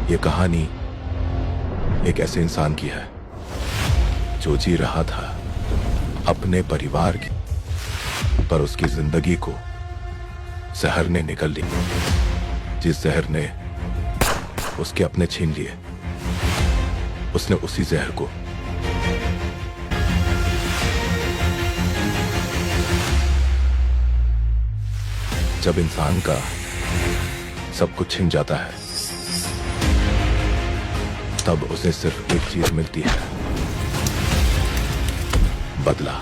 ये कहानी एक ऐसे इंसान की है जो जी रहा था अपने परिवार की, पर उसकी जिंदगी को जहर ने निकल ली। जिस जहर ने उसके अपने छीन लिए, उसने उसी जहर को जब इंसान का सब कुछ छिन जाता है, तब उसे सिर्फ एक चीज मिलती है, बदला।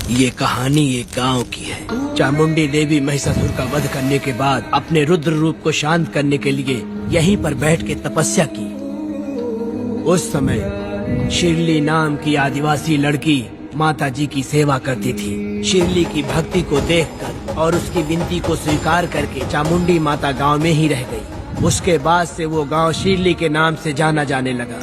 ये कहानी एक गांव की है। चामुंडी देवी महिषासुर का वध करने के बाद अपने रुद्र रूप को शांत करने के लिए यहीं पर बैठ के तपस्या की। उस समय शिरली नाम की आदिवासी लड़की माता जी की सेवा करती थी। शिरली की भक्ति को देखकर और उसकी विनती को स्वीकार करके चामुंडी माता गांव में ही रह गई। उसके बाद से वो गांव शिरली के नाम से जाना जाने लगा।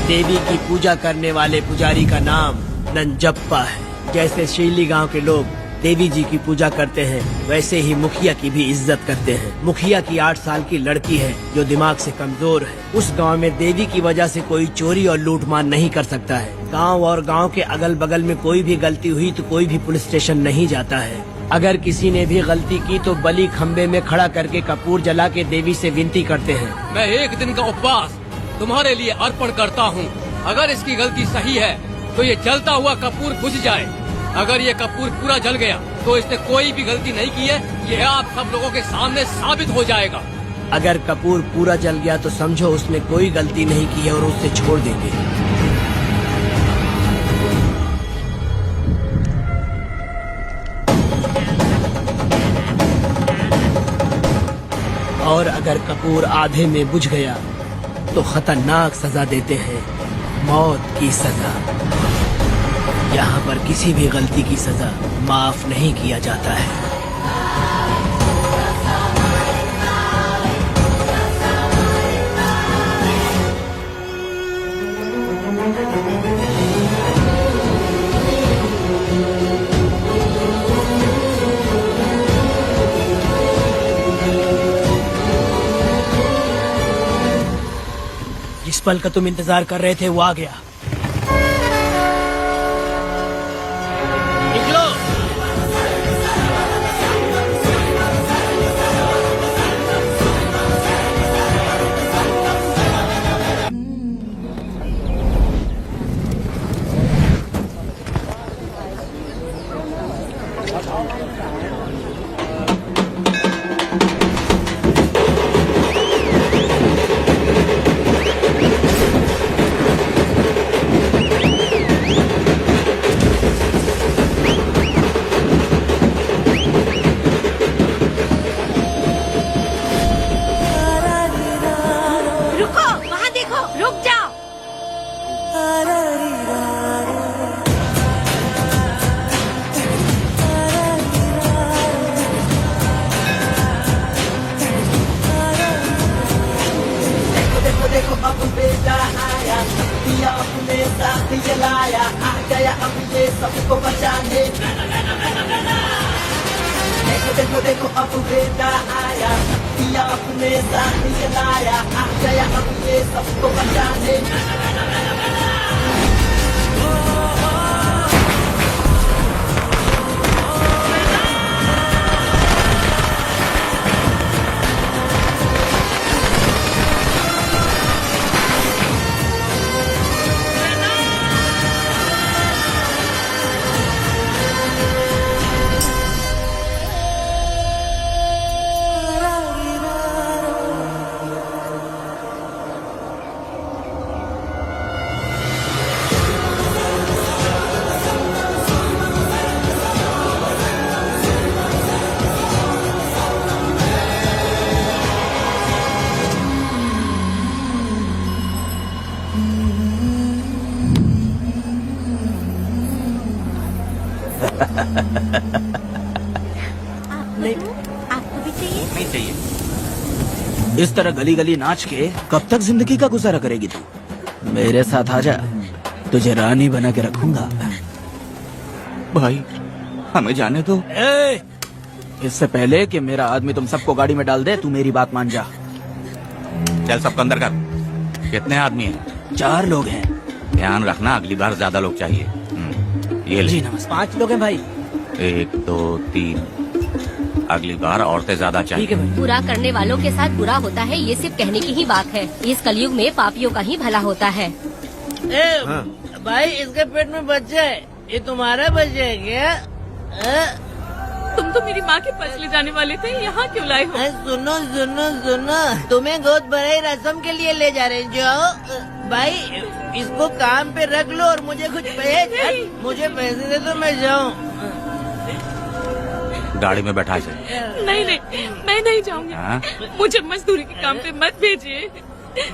देवी की पूजा करने वाले पुजारी का नाम नंजप्पा है। जैसे शिरली गांव के लोग देवी जी की पूजा करते हैं, वैसे ही मुखिया की भी इज्जत करते हैं। मुखिया की 8 साल की लड़की है जो दिमाग से कमजोर है। उस गांव में देवी की वजह से कोई चोरी और लूटमार नहीं कर सकता है। गांव और गांव के अगल बगल में कोई भी गलती हुई तो कोई भी पुलिस स्टेशन नहीं जाता है। अगर किसी ने भी गलती की तो बलि खम्बे में खड़ा करके कपूर जला के देवी से विनती करते हैं। मैं 1 दिन का उपवास तुम्हारे लिए अर्पण करता हूँ। अगर इसकी गलती सही है तो ये जलता हुआ कपूर बुझ जाए। अगर ये कपूर पूरा जल गया तो इसने कोई भी गलती नहीं की है, ये आप सब लोगों के सामने साबित हो जाएगा। अगर कपूर पूरा जल गया तो समझो उसने कोई गलती नहीं की है और उसे छोड़ देंगे। और अगर कपूर आधे में बुझ गया तो खतरनाक सजा देते हैं, मौत की सजा। यहाँ पर किसी भी गलती की सजा माफ नहीं किया जाता है। जिस पल का तुम इंतजार कर रहे थे वो आ गया। जलाया आ गया अब ये सबको बचाने। देखो देखो देखो अब बेटा आया, दिया अपने साथ जलाया आ गया अब ये सबको बचाने। आपको भी चाहिए? नहीं चाहिए। इस तरह गली गली नाच के कब तक जिंदगी का गुजारा करेगी तू? मेरे साथ आजा, तुझे रानी बना के रखूंगा। भाई हमें जाने दो। इससे पहले कि मेरा आदमी तुम सबको गाड़ी में डाल दे, तू मेरी बात मान जा। चल सबको अंदर कर। कितने आदमी हैं? 4 लोग हैं। ध्यान रखना, अगली बार ज्यादा लोग चाहिए। ये ले। जी नमस्ते। 5 लोग हैं भाई। 1 2 3। अगली बार औरतें ज्यादा ठीक है चाहिए। भाई। बुरा करने वालों के साथ बुरा होता है, ये सिर्फ कहने की ही बात है। इस कलयुग में पापियों का ही भला होता है। भाई इसके पेट में बच्चा है, ये तुम्हारा बच्चा है क्या? तुम तो मेरी माँ के पास ले जाने वाले थे, यहाँ क्यों लाए हो? सुनो सुनो सुनो, तुम्हें गोद भराई रस्म के लिए ले जा रहे हैं। जाओ भाई, इसको काम पे रख लो और मुझे कुछ मुझे पैसे दे तो मैं जाऊँ। गाड़ी में बैठा इसे। नहीं नहीं, मैं नहीं जाऊंगी। हाँ? मुझे मजदूरी के काम पे मत भेजिए।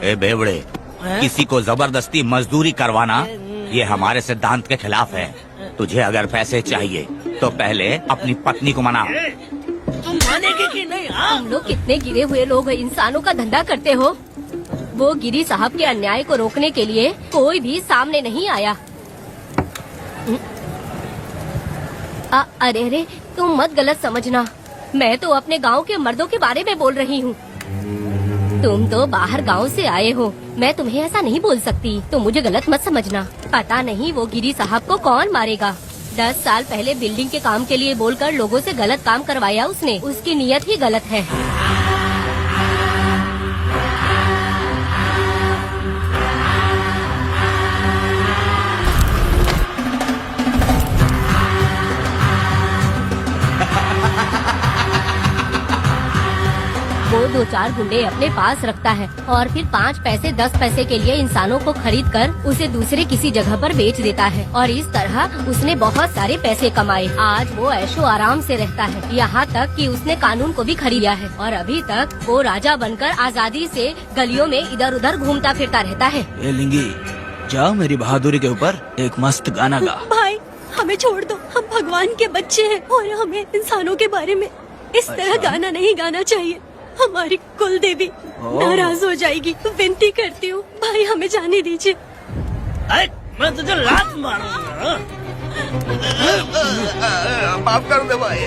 ए बेवड़े, किसी को जबरदस्ती मजदूरी करवाना ये हमारे सिद्धांत के खिलाफ है। तुझे अगर पैसे चाहिए तो पहले अपनी पत्नी को मना। तुम मानेगी कि नहीं? तुम लोग कितने गिरे हुए लोग इंसानों का धंधा करते हो। वो गिरी साहब के अन्याय को रोकने के लिए कोई भी सामने नहीं आया। अरे अरे, तुम मत गलत समझना, मैं तो अपने गांव के मर्दों के बारे में बोल रही हूँ। तुम तो बाहर गांव से आए हो, मैं तुम्हें ऐसा नहीं बोल सकती, तो मुझे गलत मत समझना। पता नहीं वो गिरी साहब को कौन मारेगा। 10 साल पहले बिल्डिंग के काम के लिए बोलकर लोगों से गलत काम करवाया उसने। उसकी नीयत ही गलत है। वो 2-4 गुंडे अपने पास रखता है और फिर 5 पैसे 10 पैसे के लिए इंसानों को खरीद कर उसे दूसरे किसी जगह पर बेच देता है। और इस तरह उसने बहुत सारे पैसे कमाए। आज वो ऐशो आराम से रहता है, यहाँ तक कि उसने कानून को भी खरीद लिया है। और अभी तक वो राजा बनकर आजादी से गलियों में इधर उधर घूमता फिरता रहता है। ए लिंगी, जाओ मेरी बहादुरी के ऊपर एक मस्त गाना गा। भाई हमें छोड़ दो, हम भगवान के बच्चे हैं और हमें इंसानों के बारे में इस तरह गाना नहीं गाना चाहिए। हमारी कुल देवी नाराज हो जाएगी। विनती करती हूँ भाई, हमें जाने दीजिए। मैं तुझे लात मारूंगा। माफ कर दे भाई।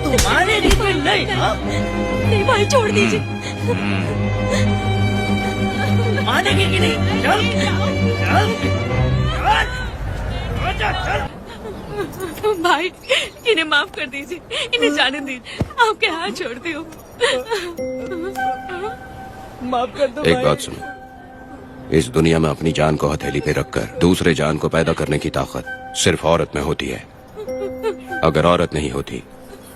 तुम्हारे लिए नहीं। नहीं भाई, छोड़ दीजिए। मानेगी कि नहीं? चल चल चल। भाई इन्हें माफ कर दीजिए, इन्हें जाने दीजिए, आपके हाथ छोड़ती हूँ। माफ कर दो एक बात सुनो, इस दुनिया में अपनी जान को हथेली पे रखकर दूसरे जान को पैदा करने की ताकत सिर्फ औरत में होती है। अगर औरत नहीं होती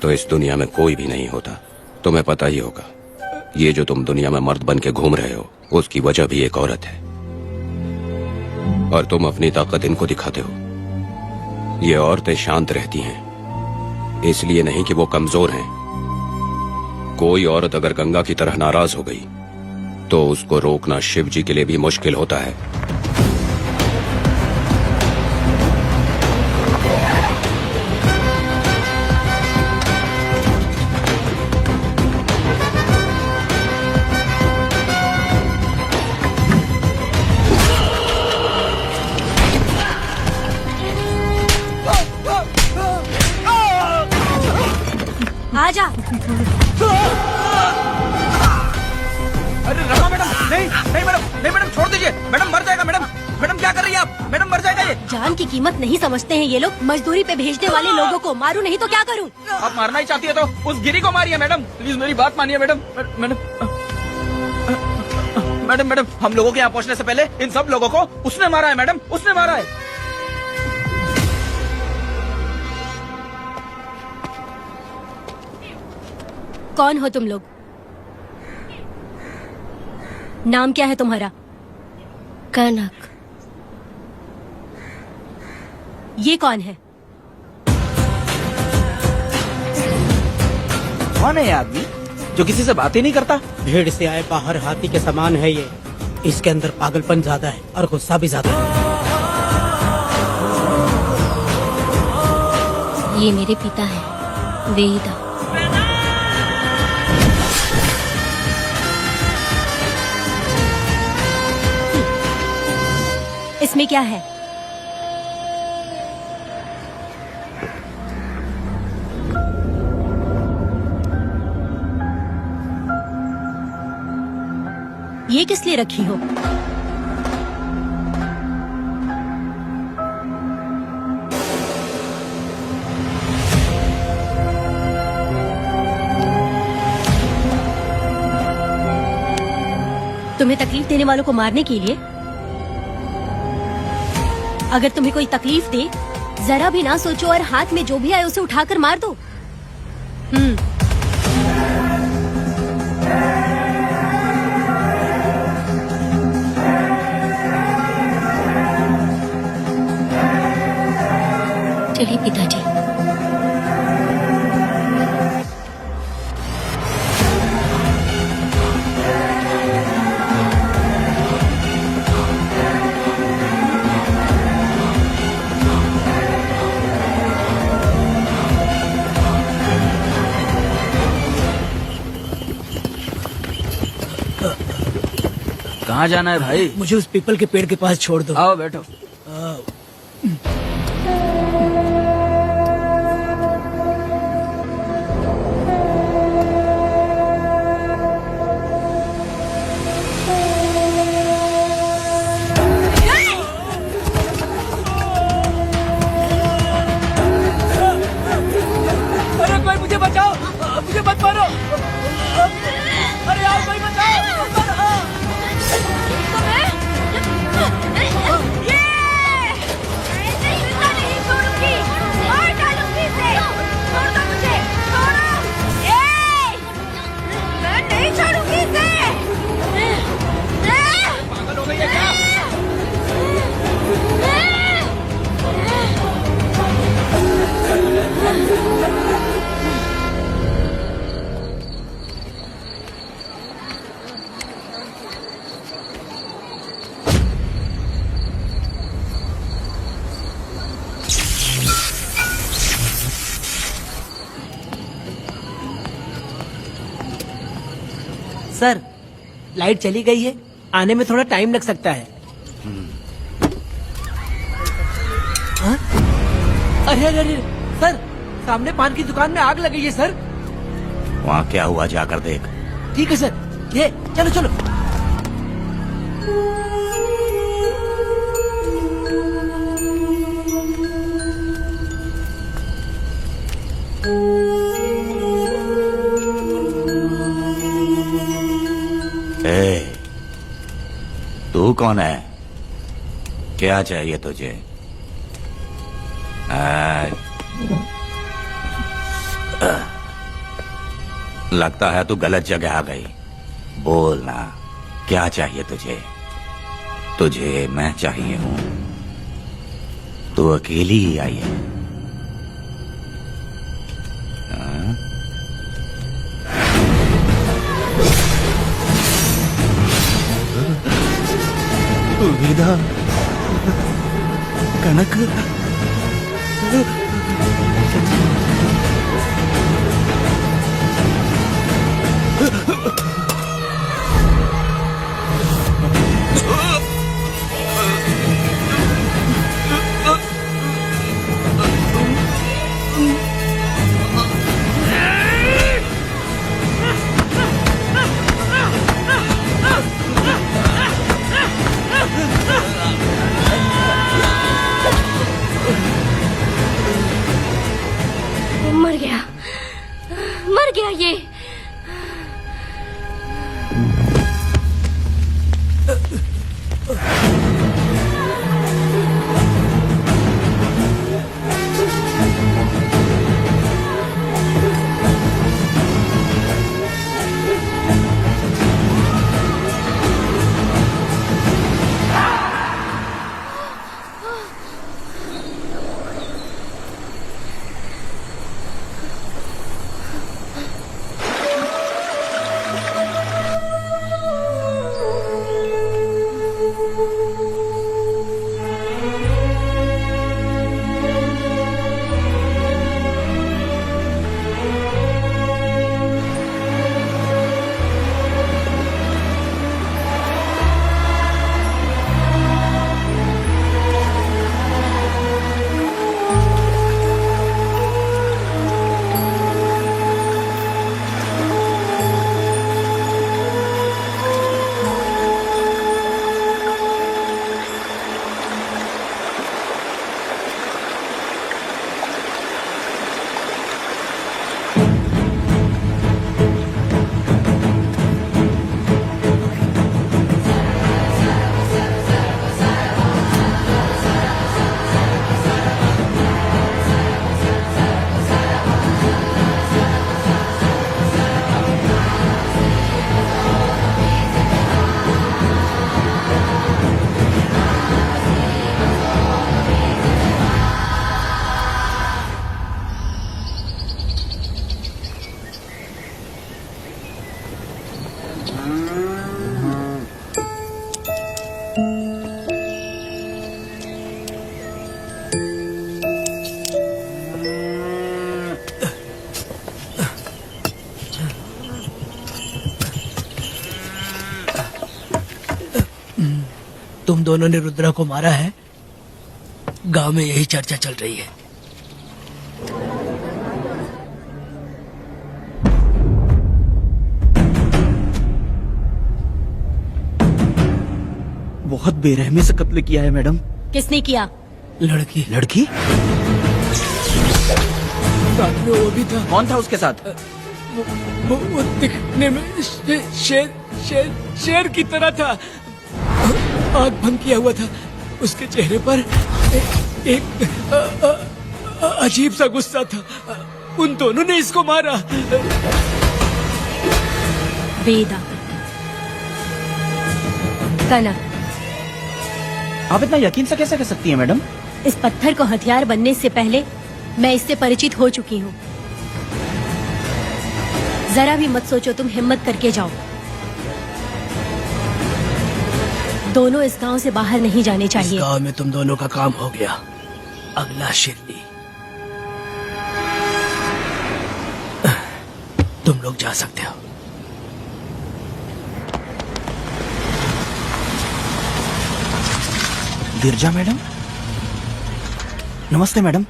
तो इस दुनिया में कोई भी नहीं होता। तुम्हें पता ही होगा, ये जो तुम दुनिया में मर्द बन के घूम रहे हो उसकी वजह भी एक औरत है। और तुम अपनी ताकत इनको दिखाते हो। ये औरतें शांत रहती हैं, इसलिए नहीं कि वो कमजोर हैं। कोई औरत अगर गंगा की तरह नाराज हो गई तो उसको रोकना शिव जी के लिए भी मुश्किल होता है। आजा। अरे रमा मैडम, नहीं नहीं मैडम, नहीं मैडम, छोड़ दीजिए मैडम, मर जाएगा मैडम। मैडम क्या कर रही है आप? मैडम मर जाएगा ये। जान की कीमत नहीं समझते हैं ये लोग। मजदूरी पे भेजने वाले लोगों को मारूं नहीं तो क्या करूं? आप मारना ही चाहती है तो उस गिरी को मारिए मैडम, प्लीज मेरी बात मानिए मैडम। मैडम मैडम मैडम, हम लोगों के यहाँ पहुँचने से पहले इन सब लोगों को उसने मारा है मैडम, उसने मारा है। कौन हो तुम लोग? नाम क्या है तुम्हारा? कनक। ये कौन है? कौन है ये आदमी जो किसी से बात ही नहीं करता? भीड़ से आए बाहर हाथी के समान है ये। इसके अंदर पागलपन ज्यादा है और गुस्सा भी ज्यादा है। ये मेरे पिता हैं, वेदा। इसमें क्या है? ये किस लिए रखी हो? तुम्हें तकलीफ देने वालों को मारने के लिए? अगर तुम्हें कोई तकलीफ दे, जरा भी ना सोचो और हाथ में जो भी आए उसे उठाकर मार दो। चलिए पिताजी। कहाँ जाना है भाई? मुझे उस पीपल के पेड़ के पास छोड़ दो। आओ बैठो। अरे कोई मुझे बचाओ, मुझे मत मारो। अरे यार कोई बचाओ। सर, लाइट चली गई है, आने में थोड़ा टाइम लग सकता है। हाँ? अरे अरे अरे सर, सामने पान की दुकान में आग लगी है सर। वहाँ क्या हुआ जाकर देख। ठीक है सर, ये चलो चलो। तू कौन है? क्या चाहिए तुझे? लगता है तू गलत जगह आ गई। बोल ना, क्या चाहिए तुझे? तुझे मैं चाहिए हूं। तू अकेली ही आई है। वेदा, कनक, दोनों ने रुद्रा को मारा है, गांव में यही चर्चा चल रही है। बहुत बेरहमी से कत्ल किया है मैडम। किसने किया? लड़की। लड़की? साथ में वो भी था। कौन था उसके साथ? वो दिखने में शेर की तरह था। आग बंद किया हुआ था। उसके चेहरे पर एक अजीब सा गुस्सा था। उन दोनों ने इसको मारा। वेदा, कनक, आप इतना यकीन से कैसे कह सकती हैं मैडम? इस पत्थर को हथियार बनने से पहले मैं इससे परिचित हो चुकी हूँ। जरा भी मत सोचो, तुम हिम्मत करके जाओ। दोनों इस गांव से बाहर नहीं जाने इस चाहिए। गांव में तुम दोनों का काम हो गया। अगला शिरडी। तुम लोग जा सकते हो। गिरजा मैडम, नमस्ते मैडम।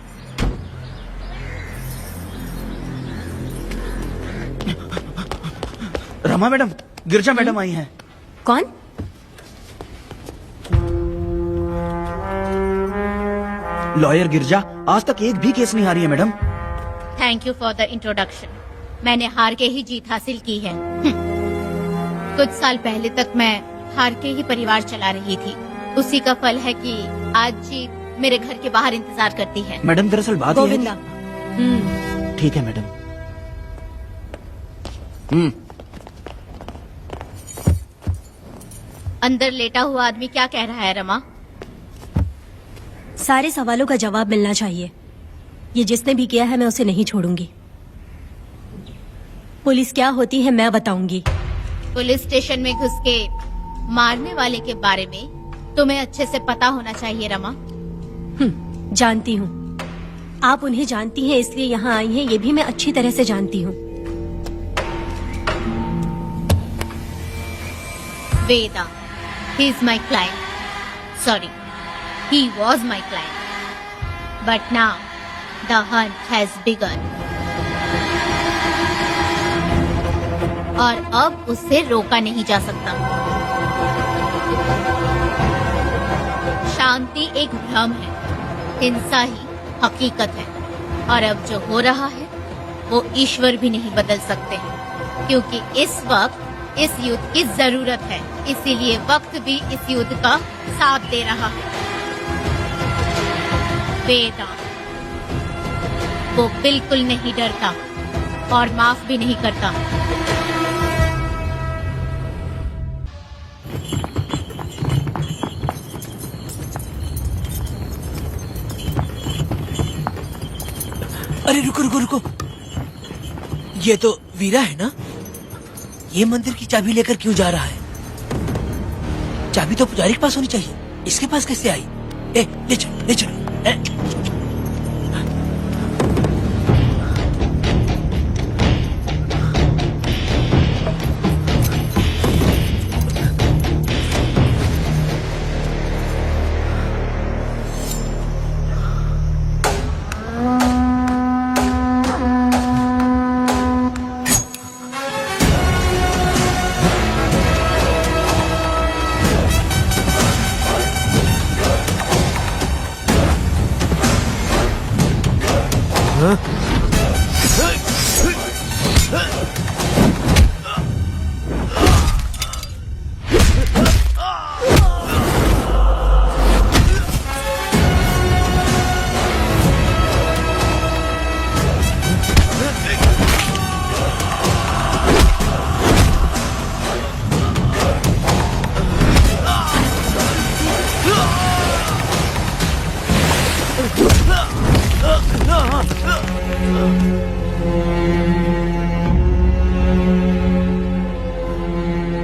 रमा मैडम, गिरजा मैडम आई हैं। कौन? लॉयर गिरजा आज तक एक भी केस नहीं हारी है madam. Thank you for the introduction. मैंने हार के ही जीत हासिल की है। कुछ साल पहले तक मैं हार के ही परिवार चला रही थी। उसी का फल है कि आज जीत मेरे घर के बाहर इंतजार करती है। मैडम दरअसल बात ये है गोविंदा। ठीक है मैडम। अंदर लेटा हुआ आदमी क्या कह रहा है रमा? सारे सवालों का जवाब मिलना चाहिए। ये जिसने भी किया है मैं उसे नहीं छोड़ूंगी। पुलिस क्या होती है मैं बताऊंगी। पुलिस स्टेशन में घुस के मारने वाले के बारे में तुम्हें अच्छे से पता होना चाहिए रमा। जानती हूँ। आप उन्हें जानती हैं इसलिए यहाँ आई हैं, ये भी मैं अच्छी तरह से जानती हूँ। वेदा, he is my client. Sorry, he was my client. But now, the hunt has begun. और अब उससे रोका नहीं जा सकता। शांति एक भ्रम है, हिंसा ही हकीकत है। और अब जो हो रहा है वो ईश्वर भी नहीं बदल सकते हैं, क्योंकि इस वक्त इस युद्ध की जरूरत है। इसीलिए वक्त भी इस युद्ध का साथ दे रहा है। वेदा, वो बिल्कुल नहीं डरता और माफ भी नहीं करता। अरे रुको रुको रुको, ये तो वीरा है ना? ये मंदिर की चाबी लेकर क्यों जा रहा है? चाबी तो पुजारी के पास होनी चाहिए, इसके पास कैसे आई? ले चलो ले चलो।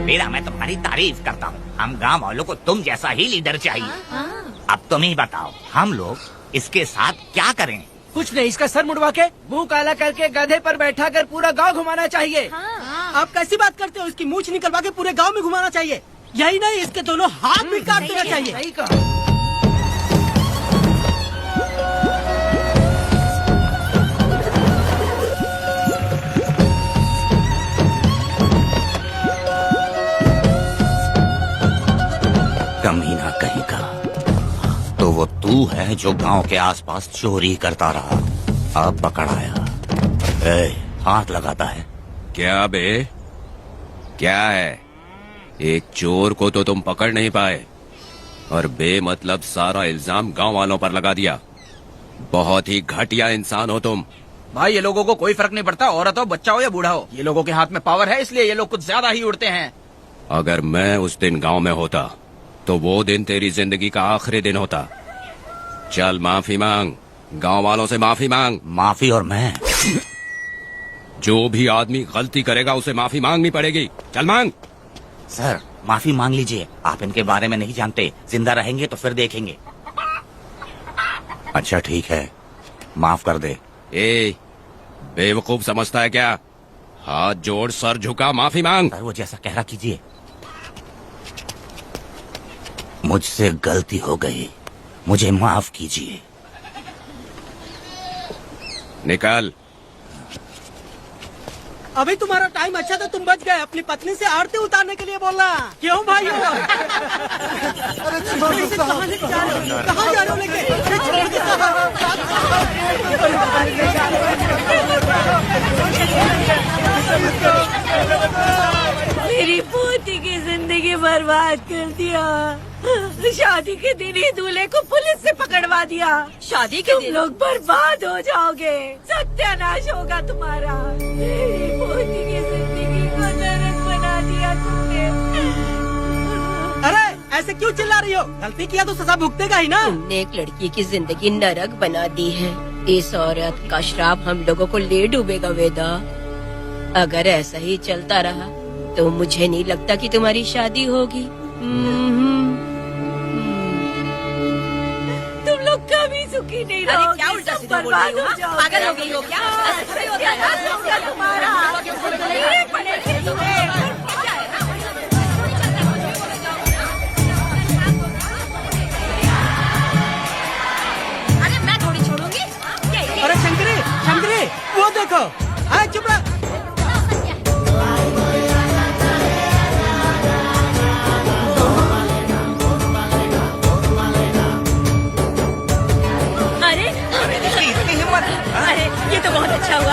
मेरा मैं तुम्हारी तारीफ करता हूँ। हम गांव वालों को तुम जैसा ही लीडर चाहिए। अब तुम ही बताओ, हम लोग इसके साथ क्या करें? कुछ नहीं, इसका सर मुड़वा के मुंह काला करके गधे पर बैठा कर पूरा गांव घुमाना चाहिए। हाँ। आप कैसी बात करते हो? इसकी मूछ निकलवा के पूरे गांव में घुमाना चाहिए। यही नहीं, इसके दोनों हाथ भी काट देना चाहिए। कमीना कहीं का। तो वो तू है जो गांव के आसपास चोरी करता रहा, अब पकड़ आया। हाथ लगाता है। क्या बे, क्या है? एक चोर को तो तुम पकड़ नहीं पाए और बेमतलब सारा इल्जाम गांव वालों पर लगा दिया। बहुत ही घटिया इंसान हो तुम। भाई ये लोगों को कोई फर्क नहीं पड़ता, औरत हो, बच्चा हो या बूढ़ा हो। ये लोगों के हाथ में पावर है, इसलिए ये लोग कुछ ज्यादा ही उड़ते हैं। अगर मैं उस दिन गांव में होता तो वो दिन तेरी जिंदगी का आखिरी दिन होता। चल माफी मांग, गांव वालों से माफी मांग। माफी? और मैं? जो भी आदमी गलती करेगा उसे माफी मांगनी पड़ेगी। चल मांग। सर माफी मांग लीजिए, आप इनके बारे में नहीं जानते। जिंदा रहेंगे तो फिर देखेंगे। अच्छा ठीक है, माफ कर दे। ए, बेवकूफ समझता है क्या? हाथ जोड़, सर झुका, माफी मांग। सर वो जैसा कह रहा कीजिए। मुझसे गलती हो गई, मुझे माफ कीजिए। निकल। अभी तुम्हारा टाइम अच्छा था, तुम बच गए। अपनी पत्नी से आरती उतारने के लिए बोलना। क्यों भाई? कहाँ जा रहे हो लेके? मेरी पोती की जिंदगी बर्बाद कर दिया। शादी के दिन ही दूल्हे को पुलिस से पकड़वा दिया। शादी के तुम दिन लोग बर्बाद हो जाओगे, सत्यानाश होगा तुम्हारा। मेरी पोती की जिंदगी को नरक बना दिया तुमने। अरे ऐसे क्यों चिल्ला रही हो? गलती किया तो सजा भुगतेगा ही ना। तुमने एक लड़की की जिंदगी नरक बना दी है। इस औरत का श्राप हम लोगों को ले डूबेगा वेदा। अगर ऐसा ही चलता रहा तो मुझे नहीं लगता कि तुम्हारी शादी होगी। तुम लोग कभी सुखी नहीं अरे रहोगे। क्या उल्टा सब सीधा बोल बर्बाद रही हो? हो जाओगे। पागल हो गई हो क्या? सत्यानाश होगा तुम्हारा। ये पड़ेगी तुम्हें। अरे मैं थोड़ी छोड़ूंगी। अरे शंकरी, शंकरी, वो देखो। हाँ चुप रह। अरे ये तो बहुत अच्छा हुआ।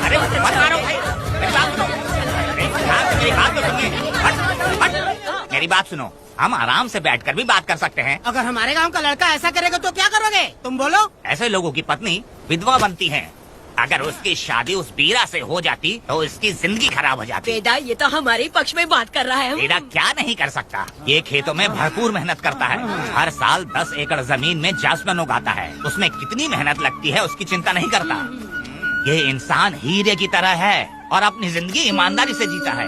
अरे मत मारो भाई, मेरी बात सुनो। हम आराम से बैठकर भी बात कर सकते हैं। अगर हमारे गांव का लड़का ऐसा करेगा तो क्या करोगे तुम? बोलो। ऐसे लोगों की पत्नी विधवा बनती है। अगर उसकी शादी उस बीरा से हो जाती तो उसकी जिंदगी खराब हो जाती। वेदा ये तो हमारे ही पक्ष में बात कर रहा है। बेटा क्या नहीं कर सकता? ये खेतों में भरपूर मेहनत करता है। हर साल 10 एकड़ जमीन में जासमन उगाता है। उसमें कितनी मेहनत लगती है उसकी चिंता नहीं करता। ये इंसान हीरे की तरह है और अपनी जिंदगी ईमानदारी से जीता है।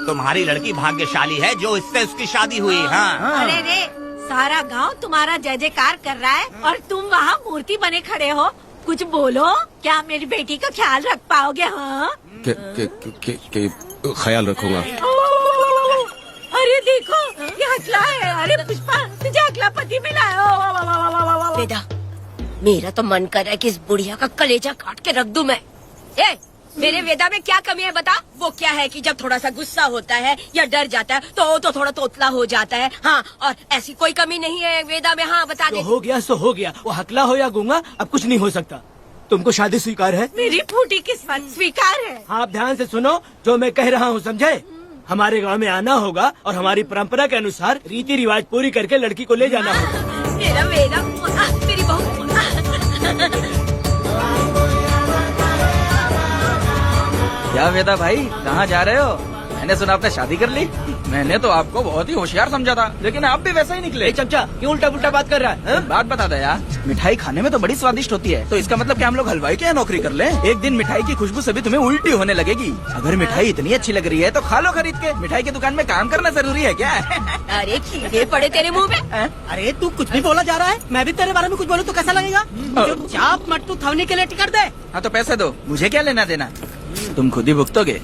तुम्हारी लड़की भाग्यशाली है जो इससे उसकी शादी हुई। हाँ अरे रे, सारा गांव तुम्हारा जय जयकार कर रहा है और तुम वहाँ मूर्ति बने खड़े हो। कुछ बोलो, क्या मेरी बेटी का ख्याल रख पाओगे? हाँ ख्याल रखूंगा। अरे देखो ये हकला है। अरे पुष्पा तुझे हकला पति मिला है। वेदा मेरा तो मन कर रहा है कि इस बुढ़िया का कलेजा काट के रख दूं मैं। ए, मेरे वेदा में क्या कमी है बता? वो क्या है कि जब थोड़ा सा गुस्सा होता है या डर जाता है तो थोड़ा तोतला हो जाता है। हाँ, और ऐसी कोई कमी नहीं है वेदा में। हाँ बता दे। हो गया सो हो गया। वो हकला हो या गूंगा अब कुछ नहीं हो सकता। तुमको शादी स्वीकार है? मेरी फूटी किस्मत स्वीकार है। आप ध्यान से सुनो जो मैं कह रहा हूँ, समझे? हमारे गांव में आना होगा और हमारी परंपरा के अनुसार रीति रिवाज पूरी करके लड़की को ले जाना होगा। मेरा वेदा, मेरी बहू। क्या वेदा भाई, कहाँ जा रहे हो? मैंने सुना आपने शादी कर ली। मैंने तो आपको बहुत ही होशियार समझा था, लेकिन आप भी वैसा ही निकले। चमचा क्यों उल्टा पुल्टा बात कर रहा है? बात बता दे यार। मिठाई खाने में तो बड़ी स्वादिष्ट होती है, तो इसका मतलब क्या हम लोग हलवाई के यहाँ नौकरी कर लें? एक दिन मिठाई की खुशबू से भी तुम्हें उल्टी होने लगेगी। अगर मिठाई इतनी अच्छी लग रही है तो खा लो खरीद के। मिठाई की दुकान में काम करना जरूरी है क्या? अरे कीड़े पड़े तेरे मुंह में। अरे तू कुछ भी बोला जा रहा है। मैं भी तेरे बारे में कुछ बोलूं तो कैसा लगेगा? चुपचाप मट्टू थवने के लिए टिकट दे। हाँ तो पैसे दो, मुझे क्या लेना देना, तुम खुद ही भुगतोगे।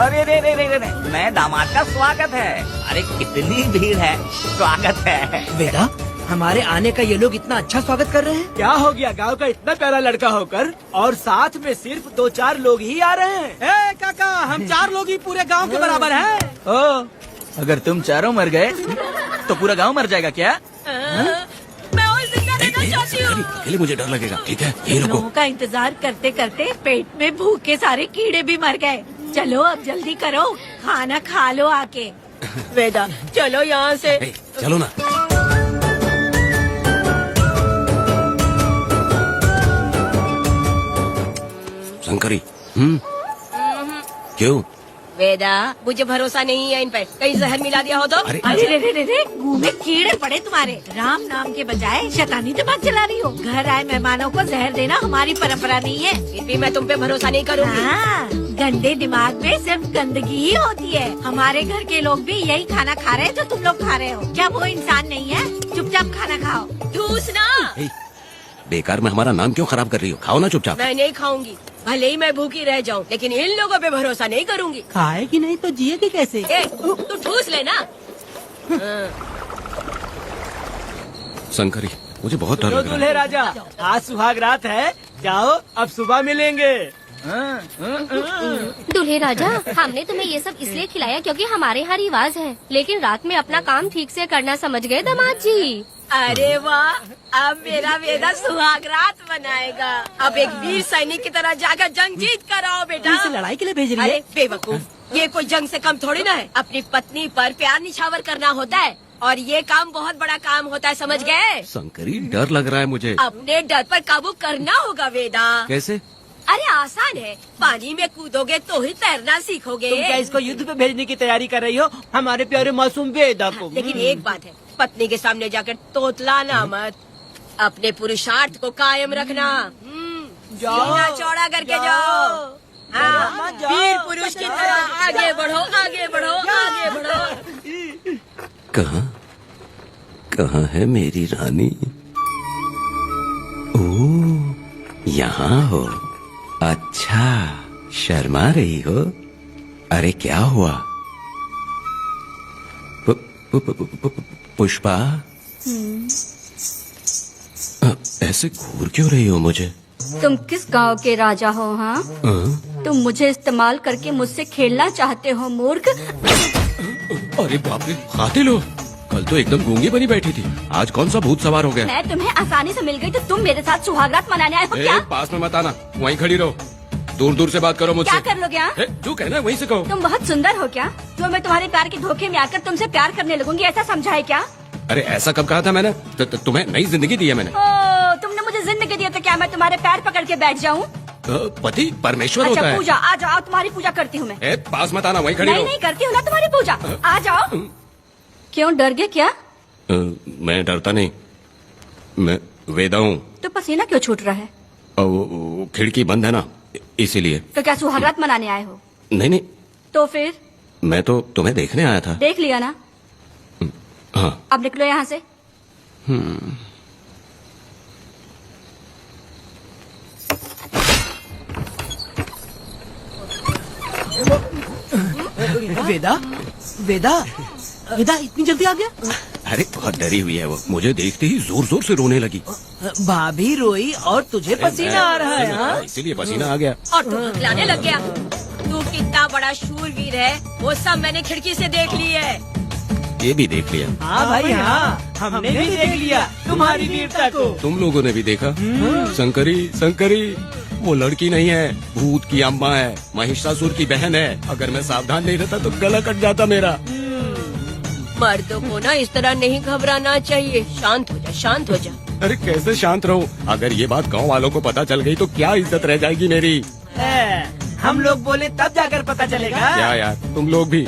अरे रे रे रे रे रे, मैं दामाद का स्वागत है। अरे कितनी भीड़ है, स्वागत है। वेदा, हमारे आने का ये लोग इतना अच्छा स्वागत कर रहे हैं। क्या हो गया गांव का इतना प्यारा लड़का होकर और साथ में सिर्फ 2-4 लोग ही आ रहे हैं। काका, हम 4 लोग ही पूरे गांव के बराबर हैं। ओ, अगर तुम चारों मर गए तो पूरा गांव मर जाएगा क्या? मैं और जिंदा रहना चाहती हूँ। अकेले मुझे डर लगेगा, ठीक है? यही रुको। लोगों का इंतजार करते करते पेट में भूख के सारे कीड़े भी मर गए। चलो अब जल्दी करो, खाना खा लो आके। वेदा, चलो यहाँ से। चलो ना। शंकरी, क्यों? वेदा, मुझे भरोसा नहीं है इन पर, कहीं जहर मिला दिया हो तो। अरे रे रे रे, मुंह में कीड़े पड़े तुम्हारे। राम नाम के बजाय शैतानी दिमाग चला रही हो। घर आए मेहमानों को जहर देना हमारी परंपरा नहीं है। फिर भी मैं तुम पे भरोसा नहीं करूँगी। हाँ, गंदे दिमाग में सिर्फ गंदगी ही होती है। हमारे घर के लोग भी यही खाना खा रहे हैं जो तुम लोग खा रहे हो। क्या वो इंसान नहीं है? चुपचाप खाना खाओ। ठूसना। बेकार में हमारा नाम क्यों खराब कर रही हो? खाओ ना चुपचाप। मैं नहीं खाऊंगी, भले ही मैं भूखी रह जाऊं, लेकिन इन लोगों पे भरोसा नहीं करूंगी। खाएगी नहीं तो जिएगी कैसे? तू ठूस लेना। शंकरी, मुझे बहुत डर लग रहा दूल्हे है। राजा, आज सुहाग रात है, जाओ अब सुबह मिलेंगे। दूल्हे राजा, हमने तुम्हें ये सब इसलिए खिलाया क्योंकि हमारे यहाँ रिवाज है, लेकिन रात में अपना काम ठीक से करना समझ गए दामाद जी। अरे वाह, अब मेरा वेदा सुहाग रात मनाएगा। अब एक वीर सैनिक की तरह जाकर जंग जीत कर आओ बेटा। इसे लड़ाई के लिए भेज रही है? अरे बेवकूफ, ये कोई जंग से कम थोड़ी ना है। अपनी पत्नी पर प्यार निछावर करना होता है और ये काम बहुत बड़ा काम होता है, समझ गए? शंकरी, डर लग रहा है मुझे। अपने डर पर काबू करना होगा वेदा। कैसे? अरे आसान है, पानी में कूदोगे तो ही तैरना सीखोगे। तुम क्या इसको युद्ध पे भेजने की तैयारी कर रही हो? हमारे प्यारे मासूम वेदा को। लेकिन एक बात है, पत्नी के सामने जाकर तोतलाना मत। अपने पुरुषार्थ को कायम रखना। सीना चौड़ा करके जाओ। हाँ, वीर पुरुष की तरह आगे बढ़ो, आगे बढ़ो, आगे बढ़ो। कहाँ है मेरी रानी? ओ, यहाँ हो। अच्छा, शर्मा रही हो? अरे क्या हुआ? पुष्पा, ऐसे घूर क्यों रही हो मुझे? तुम किस गांव के राजा हो? हाँ, तुम मुझे इस्तेमाल करके मुझसे खेलना चाहते हो मूर्ख। अरे बाप रे, कातिल हो। कल तो एकदम गूंगी बनी बैठी थी, आज कौन सा भूत सवार हो गया? मैं तुम्हें आसानी से मिल गई तो तुम मेरे साथ सुहागरात मनाने आए हो क्या? पास में मत आना, वहीं खड़ी रहो। दूर दूर से बात करो मुझसे। क्या कर लोगे? हाँ? जो कहना है वहीं से कहो। तुम बहुत सुंदर हो क्या? तो मैं तुम्हारे प्यार के धोखे में आकर तुमसे प्यार करने लगूंगी, ऐसा समझा है क्या? अरे ऐसा कब कहा था मैंने? तुम्हें नई जिंदगी दी है मैंने। ओ, तुमने मुझे जिंदगी दी तो क्या मैं तुम्हारे पैर पकड़ के बैठ जाऊँ? पति परमेश्वर होता अच्छा, है। पूजा, आ जाओ, तुम्हारी पूजा करती हूँ मैं। पास मत आना, वहीं खड़ी रहो। नहीं करती हूँ ना तुम्हारी पूजा, आ जाओ। क्यों, डर गए क्या? मैं डरता नहीं, मैं वेदा हूँ। तो पसीना क्यों छूट रहा है? वो खिड़की बंद है ना, इसीलिए। तो क्या सुहागरात मनाने आए हो? नहीं नहीं, तो फिर? मैं तो तुम्हें देखने आया था। देख लिया ना? हाँ। अब निकलो यहाँ से। वेदा, वेदा, वेदा इतनी जल्दी आ गया? अरे बहुत डरी हुई है वो, मुझे देखते ही जोर जोर से रोने लगी। भाभी रोई और तुझे पसीना आ रहा है? हाँ? इसीलिए पसीना आ गया। और तू बतलाने लग गया। तू कितना बड़ा शूरवीर है, वो सब मैंने खिड़की से देख ली है। ये भी देख लिया? हाँ भाई हाँ, हमने भी देख लिया तुम्हारी वीरता को। तुम लोगों ने भी देखा? शंकरी, शंकरी, वो लड़की नहीं है, भूत की अम्मा है, महिषासुर की बहन है। अगर मैं सावधान नहीं रहता तो गला कट जाता मेरा। मर्दों को ना इस तरह नहीं घबराना चाहिए। शांत हो जा, शांत हो जा। अरे कैसे शांत रहूं? अगर ये बात गांव वालों को पता चल गई तो क्या इज्जत रह जाएगी मेरी? हम लोग बोले तब जाकर पता चलेगा। क्या यार, तुम लोग भी?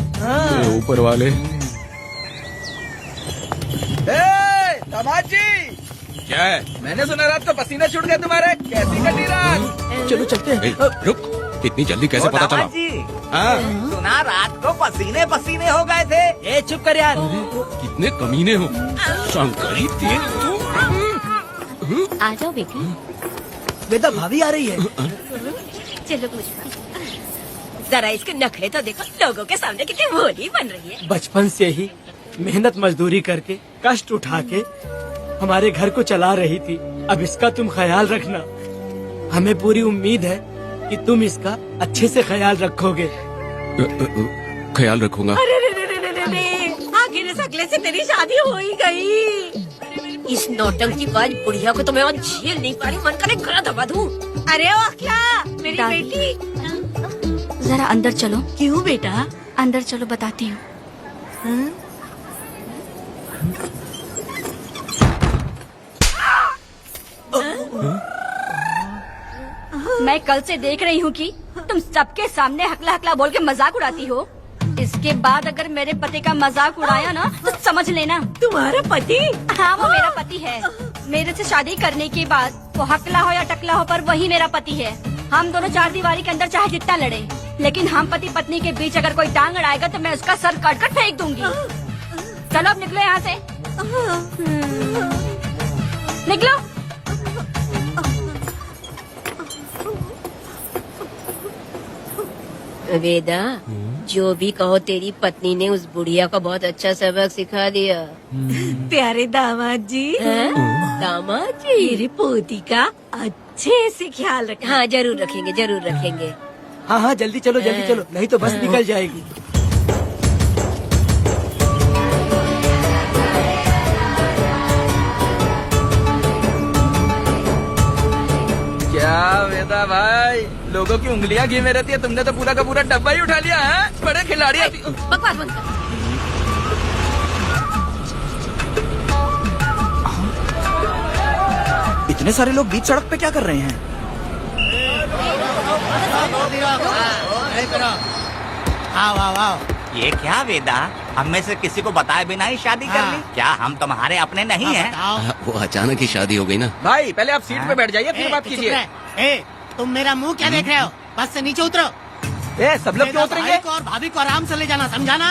ऊपर वाले। दामाद जी, क्या है? मैंने सुना रात को पसीना छूट गया तुम्हारे, कैसी कटी रात? चलो चलते हैं। रुक, इतनी जल्दी कैसे पता चला? हाँ? सुना रात को पसीने पसीने हो गए थे। ए चुप कर यार। कितने कमीने हो शंकरी, तेज तू। आ जाओ बेटी। वेदा, भाभी आ रही है। चलो मुझे। जरा इसके नखरे तो देखो, लोगों के सामने कितनी भोली बन रही है। बचपन से ही मेहनत मजदूरी करके कष्ट उठा के हमारे घर को चला रही थी। अब इसका तुम ख्याल रखना। हमें पूरी उम्मीद है कि तुम इसका अच्छे से ख्याल रखोगे। ख्याल रखूंगा। अरे रे रे रे रे रे रे, आखिर इस अगले से तेरी शादी हो ही गई। इस नौटंकी बाज बुढ़िया को तो मैं और झेल नहीं पा रही, मन करे गला दबा दूं। अरे ओ अखिला, मेरी बेटी, जरा अंदर चलो। क्यों बेटा? अंदर चलो, बताती हूँ। मैं कल से देख रही हूँ कि तुम सबके सामने हकला हकला बोल के मजाक उड़ाती हो। इसके बाद अगर मेरे पति का मजाक उड़ाया ना तो समझ लेना। तुम्हारा पति? हाँ, वो मेरा पति है। मेरे से शादी करने के बाद वो हकला हो या टकला हो, पर वही मेरा पति है। हम दोनों चार दीवारी के अंदर चाहे जितना लड़े, लेकिन हम पति पत्नी के बीच अगर कोई टांग अड़ाएगा तो मैं उसका सर काट कर फेंक दूंगी। चलो अब निकलो यहाँ से। निकलो। वेदा, जो भी कहो, तेरी पत्नी ने उस बुढ़िया को बहुत अच्छा सबक सिखा दिया। प्यारे दामाद जी। दामाद जी, मेरी पोती का अच्छे से ख्याल रखना। हाँ, जरूर रखेंगे, जरूर रखेंगे। हाँ हाँ, जल्दी चलो, जल्दी चलो, नहीं तो बस निकल जाएगी। क्या वेदा भाई, लोगों की उंगलियां घी में रहती है, तुमने तो पूरा का पूरा डब्बा ही उठा लिया है। बड़े खिलाड़ी। बकवास बंद कर। इतने सारे लोग बीच सड़क पे क्या कर रहे हैं? ये क्या वेदा, हम में से किसी को बताए बिना ही शादी कर ली? क्या हम तुम्हारे अपने नहीं हैं? वो अचानक ही शादी हो गई ना। भाई पहले आप सीट पे बैठ जाइए, फिर बात कीजिए। तुम मेरा मुंह क्या देख रहे हो? बस से नीचे उतरो। सब लोग क्यों उतरेंगे? भाई को और भाभी को आराम से ले जाना, समझा ना?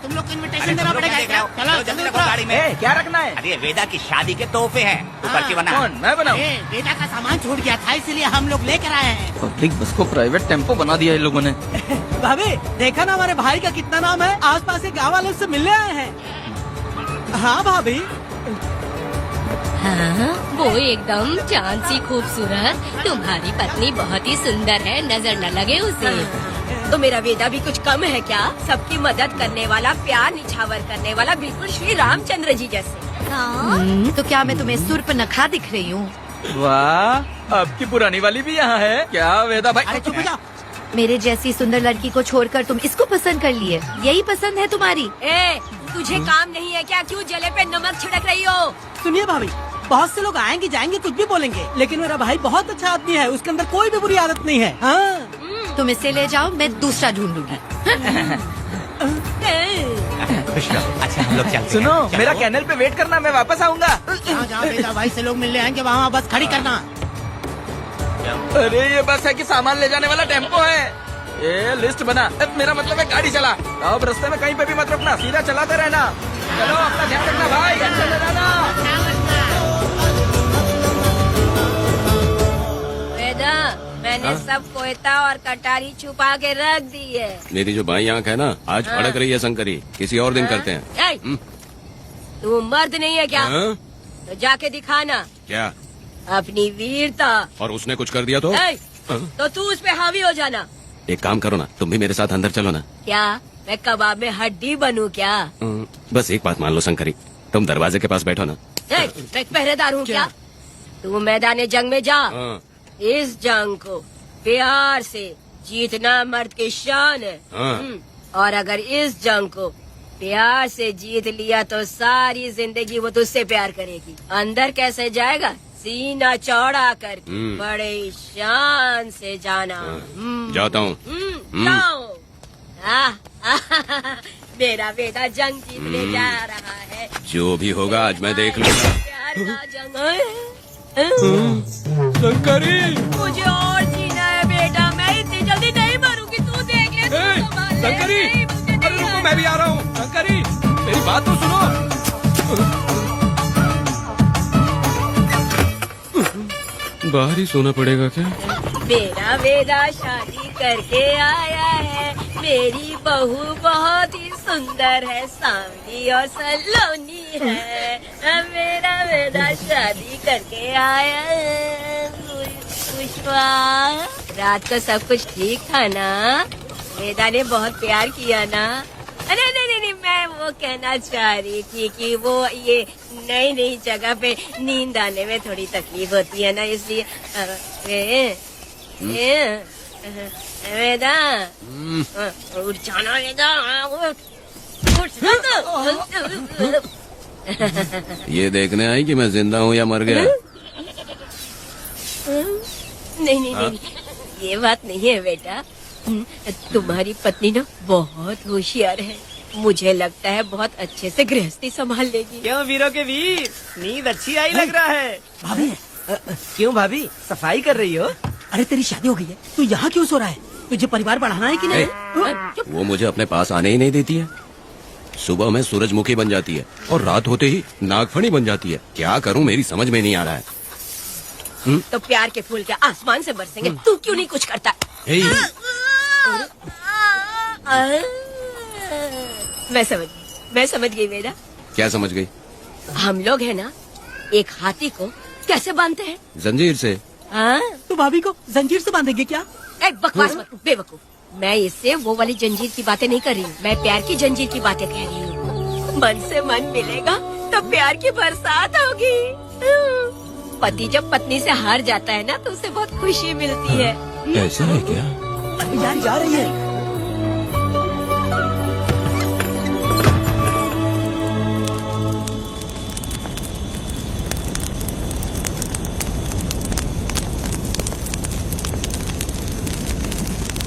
तुम लोग को इनविटेशन देना पड़ेगा। चलो जल्दी उतरो। गाड़ी में क्या रखना है? अरे वेदा की शादी के तोहफे हैं, तू पर्ची बना। कौन, मैं बनाऊं? बेटा का सामान छूट गया था, इसलिए हम लोग लेकर आए हैं। पब्लिक बस को प्राइवेट टेम्पो बना दिया इन लोगों ने। भाभी, देखा ना हमारे भाई का कितना नाम है? आसपास के गाँव वालों से मिलने आए हैं। हाँ भाभी। हाँ, वो एकदम चांद सी खूबसूरत। तुम्हारी पत्नी बहुत ही सुंदर है, नजर न लगे उसे। तो मेरा वेदा भी कुछ कम है क्या? सबकी मदद करने वाला, प्यार निछावर करने वाला, बिल्कुल श्री रामचंद्र जी जैसे। तो क्या मैं तुम्हें सुर पर नखरा दिख रही हूँ? वाह, आपकी पुरानी वाली भी यहाँ है क्या वेदा भाई? अरे चुप हो जाओ। मेरे जैसी सुंदर लड़की को छोड़कर तुम इसको पसंद कर लिए, यही पसंद है तुम्हारी? तुझे काम नहीं है क्या? क्यों जले पे नमक छिड़क रही हो? सुनिए भाभी, बहुत से लोग आएंगे जाएंगे, कुछ भी बोलेंगे, लेकिन मेरा भाई बहुत अच्छा आदमी है, उसके अंदर कोई भी बुरी आदत नहीं है। हाँ। तुम इसे ले जाओ, मैं दूसरा ढूंढूंगी। खुश रहो। अच्छा हम लोग चलते हैं। सुनो, चलो। मेरा कैनल पे वेट करना, मैं वापस आऊंगा। जहाँ बेटा भाई से लोग मिलने आएंगे वहाँ बस खड़ी करना। अरे ये बस है कि सामान ले जाने वाला टेम्पो है। ये लिस्ट बना, अब मेरा मतलब है गाड़ी चला। अब रास्ते में कहीं पे भी मत रुकना, सीधा चलाते रहना। चलो अपना ध्यान रखना भाई, चले जाना। वेदा, मैंने सब कोयता और कटारी छुपा के रख दी है। मेरी जो बाई आंख है ना, आज फड़क रही है शंकरी। किसी और दिन करते हैं। तू मर्द नहीं है क्या? हाँ? तो जाके दिखाना क्या? अपनी वीरता। और उसने कुछ कर दिया तो? तो तू उस पे हावी हो जाना। एक काम करो ना, तुम भी मेरे साथ अंदर चलो ना। क्या मैं कबाब में हड्डी बनूं क्या? बस एक बात मान लो शंकरी, तुम दरवाजे के पास बैठो ना। मैं पहरेदार हूँ क्या? तू मैदान जंग में जा। हाँ। इस जंग को प्यार से जीतना मर्द की शान है। और अगर इस जंग को प्यार से जीत लिया तो सारी जिंदगी वो तुझसे प्यार करेगी। अंदर कैसे जाएगा? सीना चौड़ा कर बड़े शान से जाना। जाता हूँ। जाओ। मेरा बेटा जंग जीतने जा रहा है। जो भी होगा आज मैं देख लूंगा। प्यार का जंग शंकरी, मुझे और जीना है बेटा, मैं इतनी जल्दी नहीं मरूंगी। तू देख ले, तू संभाल ले। शंकरी, अरे रुको, मैं भी आ रहा हूँ। शंकरी, मेरी बात तो सुनो। बाहर ही सोना पड़ेगा क्या? मेरा बेटा शादी करके आया है, मेरी बहू बहुत ही सुंदर है, सांवली और सलोनी है। मेरा बेटा शादी करके आया है। पुष्पा, रात को सब कुछ ठीक था ना? वेदा ने बहुत प्यार किया ना? अरे नहीं, मैं वो कहना चाह रही थी कि वो ये नई जगह पे नींद आने में थोड़ी तकलीफ होती है ना, इसलिए वेदा उठ जाना, वेदा उठ। ये देखने आई कि मैं जिंदा हूँ या मर गया? नहीं, ये बात नहीं है बेटा। तुम्हारी पत्नी ना बहुत होशियार है, मुझे लगता है बहुत अच्छे से गृहस्थी संभाल लेगी। क्यों वीरों के वीर, नींद अच्छी आई लग रहा है। भाभी, क्यों भाभी, सफाई कर रही हो? अरे तेरी शादी हो गई है, तू यहाँ क्यों सो रहा है? तुझे परिवार बढ़ाना है कि नहीं? वो मुझे अपने पास आने ही नहीं देती है। सुबह में सूरजमुखी बन जाती है और रात होते ही नागफनी बन जाती है। क्या करूँ, मेरी समझ में नहीं आ रहा है। तो प्यार के फूल क्या आसमान से बरसेंगे? तू क्यों नहीं कुछ करता? मैं समझ गई बेटा। क्या समझ गई? हम लोग है ना, एक हाथी को कैसे बांधते हैं? जंजीर से। हाँ? तो भाभी को जंजीर से बांधेंगे क्या? एक बकवास मत, बेवकूफ। मैं इससे वो वाली जंजीर की बातें नहीं कर रही हूँ, मैं प्यार की जंजीर की बातें कह रही हूँ। मन से मन मिलेगा तो प्यार की बरसात होगी। पति जब पत्नी से हार जाता है ना, तो उसे बहुत खुशी मिलती है। ऐसा है क्या? यार जा रही है।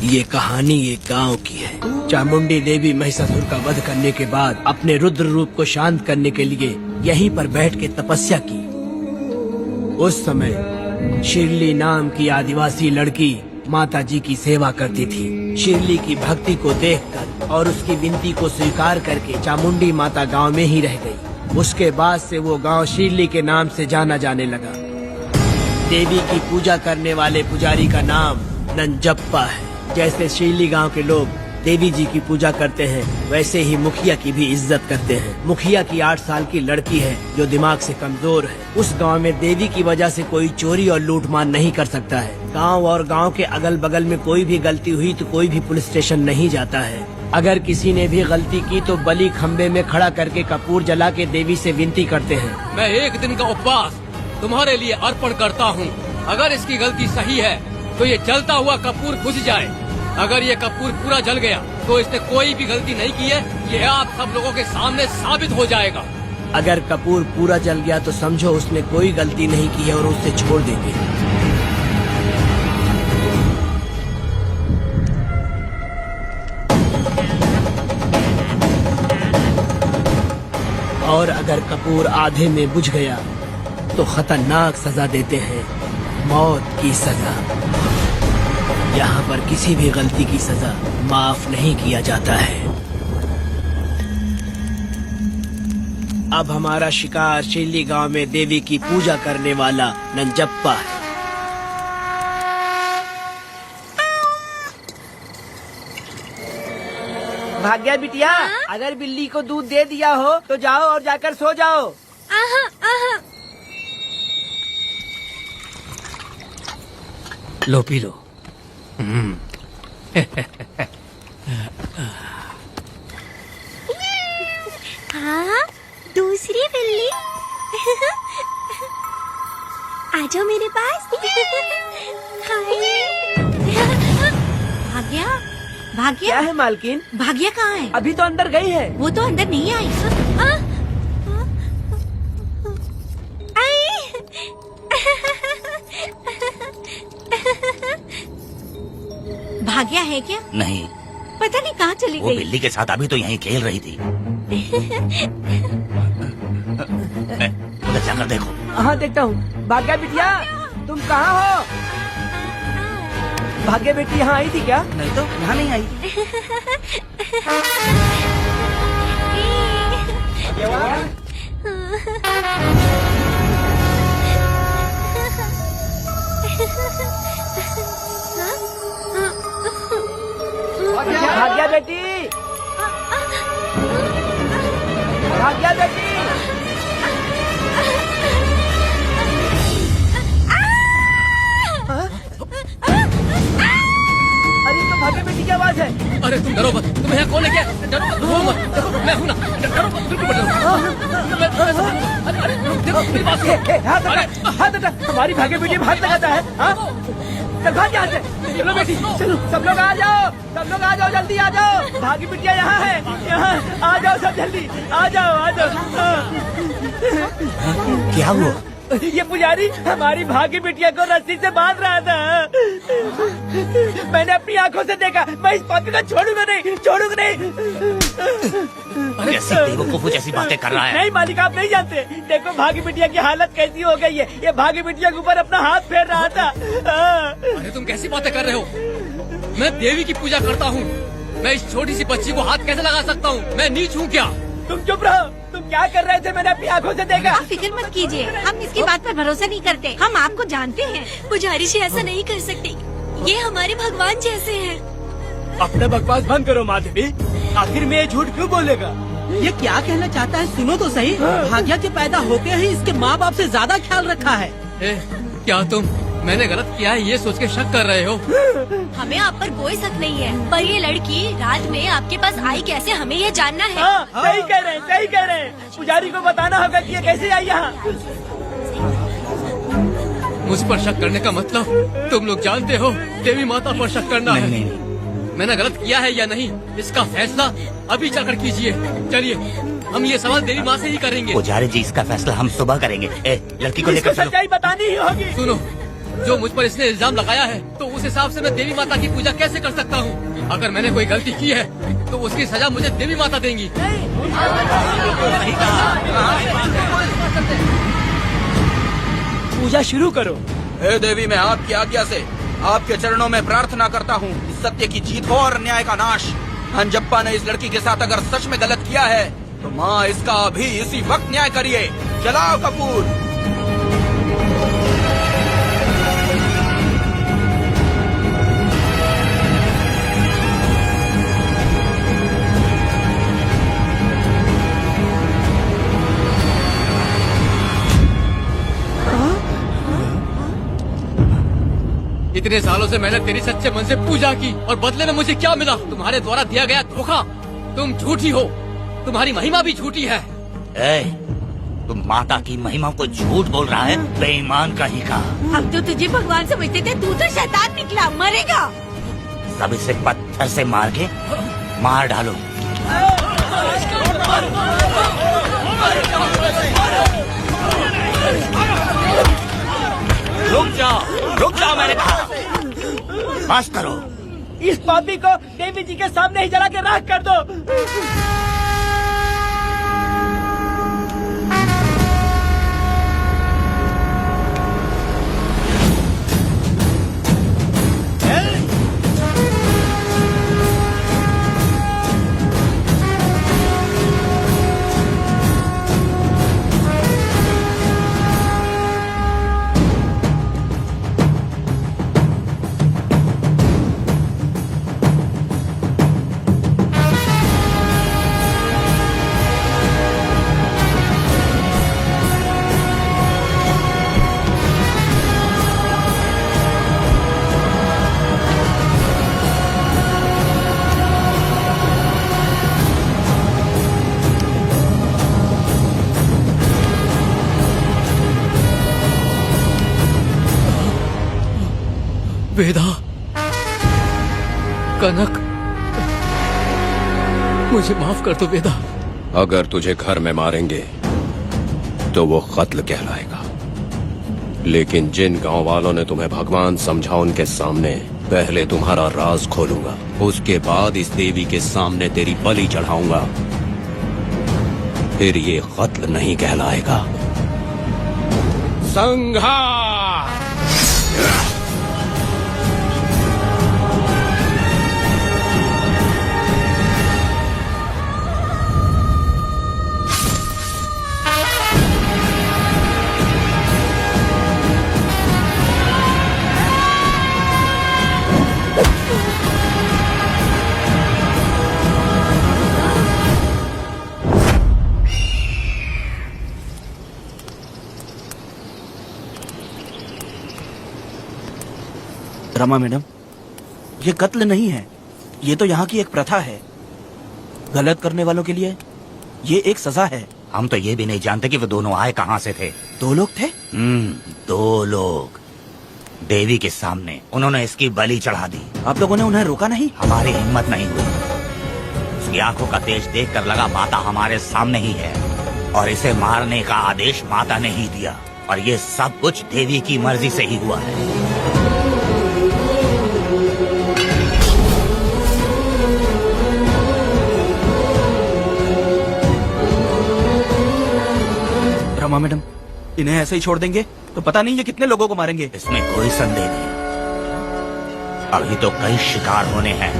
ये कहानी एक गांव की है। चामुंडी देवी महिषासुर का वध करने के बाद अपने रुद्र रूप को शांत करने के लिए यहीं पर बैठ के तपस्या की। उस समय शिरली नाम की आदिवासी लड़की माता जी की सेवा करती थी। शिरली की भक्ति को देखकर और उसकी विनती को स्वीकार करके चामुंडी माता गांव में ही रह गई। उसके बाद से वो गांव शिरली के नाम से जाना जाने लगा। देवी की पूजा करने वाले पुजारी का नाम नंजप्पा है। जैसे शिरली गांव के लोग देवी जी की पूजा करते हैं, वैसे ही मुखिया की भी इज्जत करते हैं। मुखिया की 8 साल की लड़की है जो दिमाग से कमजोर है। उस गांव में देवी की वजह से कोई चोरी और लूटमार नहीं कर सकता है। गांव और गांव के अगल बगल में कोई भी गलती हुई तो कोई भी पुलिस स्टेशन नहीं जाता है। अगर किसी ने भी गलती की तो बलि खम्बे में खड़ा करके कपूर जला के देवी से विनती करते हैं। मैं 1 दिन का उपवास तुम्हारे लिए अर्पण करता हूँ। अगर इसकी गलती सही है तो ये जलता हुआ कपूर बुझ जाए। अगर ये कपूर पूरा जल गया तो इसने कोई भी गलती नहीं की है, ये आप सब लोगों के सामने साबित हो जाएगा। अगर कपूर पूरा जल गया तो समझो उसने कोई गलती नहीं की है और उसे छोड़ देंगे। और अगर कपूर आधे में बुझ गया तो खतरनाक सजा देते हैं, मौत की सजा। यहाँ पर किसी भी गलती की सजा माफ नहीं किया जाता है। अब हमारा शिकार शिरली गांव में देवी की पूजा करने वाला नंजप्पा है। भाग्या बिटिया, अगर बिल्ली को दूध दे दिया हो तो जाओ और जाकर सो जाओ। लो पी लो। हाँ, दूसरी बिल्ली। आ जाओ मेरे पास। भाग्या, भाग्या क्या है मालकिन? भाग्या कहाँ है? अभी तो अंदर गई है। वो तो अंदर नहीं आई। भाग्या है क्या? नहीं, पता नहीं कहाँ चली वो गई। बिल्ली के साथ अभी तो यहीं खेल रही थी। उधर जाकर देखो। हाँ देखता हूँ। भाग्या बिटिया, तुम कहाँ हो? भाग्या बेटी यहाँ आई थी क्या? नहीं तो यहाँ नहीं आई। बेटी, भाग्या बेटी। अरे तो भाग्या बेटी की आवाज है। अरे तुम डरो मत, तुम यहाँ कौन लेके आया? डरो मत, रो मत, देखो मैं हूँ ना, डरो मत, बिल्कुल मत डरो। अरे देखो मेरी बात सुनो। हाथ हटा, हमारी भाग्य बेटी हाथ लगाता है। हाँ? चल भाग यहाँ से। चलो बेटी, चलो सब लोग आ जाओ, सब लोग आ जाओ, जल्दी आ जाओ। भाग्य बिटिया यहाँ है, यहाँ आ जाओ सब जल्दी, आ जाओ आ जाओ। क्या हुआ? ये पुजारी हमारी भाग्य बिटिया को रस्सी से बांध रहा था। मैंने अपनी आंखों से देखा, मैं इस पापी को छोड़ूंगा नहीं, छोड़ूंगा नहीं। कैसी बेवकूफों जैसी बातें कर रहा है? नहीं मालिक, आप नहीं जानते। देखो भाग्य बिटिया की हालत कैसी हो गई है। ये भाग्य बिटिया के ऊपर अपना हाथ फेर रहा था। अरे तुम कैसी बातें कर रहे हो? मैं देवी की पूजा करता हूँ, मैं इस छोटी सी बच्ची को हाथ कैसे लगा सकता हूँ? मैं नीच हूँ क्या? तुम चुप रहो, तुम क्या कर रहे थे? मैंने अपनी आंखों से देखा। आप फिक्र मत कीजिए, हम इसकी बात पर भरोसा नहीं करते, हम आपको जानते हैं। पुजारी जी ऐसा नहीं कर सकती, ये हमारे भगवान जैसे हैं। अपना बकवास बंद करो माधवी, आखिर में ये झूठ क्यों बोलेगा? ये क्या कहना चाहता है? सुनो तो सही। भाग्या के पैदा होते ही इसके माँ बाप से ज्यादा ख्याल रखा है। क्या तुम मैंने गलत किया है ये सोच के शक कर रहे हो? हमें आप पर कोई शक नहीं है, पर ये लड़की रात में आपके पास आई कैसे, हमें ये जानना है। सही कह रहे हैं, सही कह रहे हैं। पुजारी को बताना होगा कि ये कैसे आई यहाँ। मुझ पर शक करने का मतलब तुम लोग जानते हो, देवी माता पर शक करना है। मैंने गलत किया है या नहीं, इसका फैसला अभी चलकर कीजिए। चलिए हम ये सवाल देवी माँ से ही करेंगे। पुजारी जी, इसका फैसला हम सुबह करेंगे। लड़की को लेकर चलो। सच्चाई बतानी ही होगी। सुनो, जो मुझ पर इसने इल्जाम लगाया है, तो उस हिसाब से मैं देवी माता की पूजा कैसे कर सकता हूँ? अगर मैंने कोई गलती की है तो उसकी सजा मुझे देवी माता देंगी। पूजा शुरू करो। हे देवी, मैं आपकी आज्ञा से आपके चरणों में प्रार्थना करता हूँ, सत्य की जीत हो और अन्याय का नाश। अंजप्पा ने इस लड़की के साथ अगर सच में गलत किया है तो माँ इसका अभी इसी वक्त न्याय करिए। जलाओ कपूर। इतने सालों से मैंने तेरी सच्चे मन से पूजा की और बदले में मुझे क्या मिला? तुम्हारे द्वारा दिया गया धोखा। तुम झूठी हो, तुम्हारी महिमा भी झूठी है। तुम माता की महिमा को झूठ बोल रहा है, बेईमान कहीं का। हम तो तुझे भगवान समझते थे, तू तो शैतान निकला, मरेगा। सब इसे पत्थर से मार के मार डालो। रुक जाओ मैंने कहा। बस करो। इस पापी को देवी जी के सामने ही जला के राख कर दो। वेदा, कनक, मुझे माफ कर दो वेदा। अगर तुझे घर में मारेंगे तो वो कत्ल कहलाएगा, लेकिन जिन गांव वालों ने तुम्हें भगवान समझा उनके सामने पहले तुम्हारा राज खोलूंगा, उसके बाद इस देवी के सामने तेरी बलि चढ़ाऊंगा, फिर ये कत्ल नहीं कहलाएगा। संघार! रमा मैडम, ये कत्ल नहीं है, ये तो यहाँ की एक प्रथा है। गलत करने वालों के लिए ये एक सजा है। हम तो ये भी नहीं जानते कि वो दोनों आए कहाँ से थे। 2 लोग थे। 2 लोग देवी के सामने, उन्होंने इसकी बलि चढ़ा दी। आप लोगों ने उन्हें रोका नहीं? हमारी हिम्मत नहीं हुई। उसकी आंखों का तेज देखकर लगा माता हमारे सामने ही है और इसे मारने का आदेश माता ने ही दिया, और ये सब कुछ देवी की मर्जी से ही हुआ है। रमा मैडम, इन्हें ऐसे ही छोड़ देंगे तो पता नहीं ये कितने लोगों को मारेंगे। इसमें कोई संदेह नहीं, अभी तो कई शिकार होने हैं।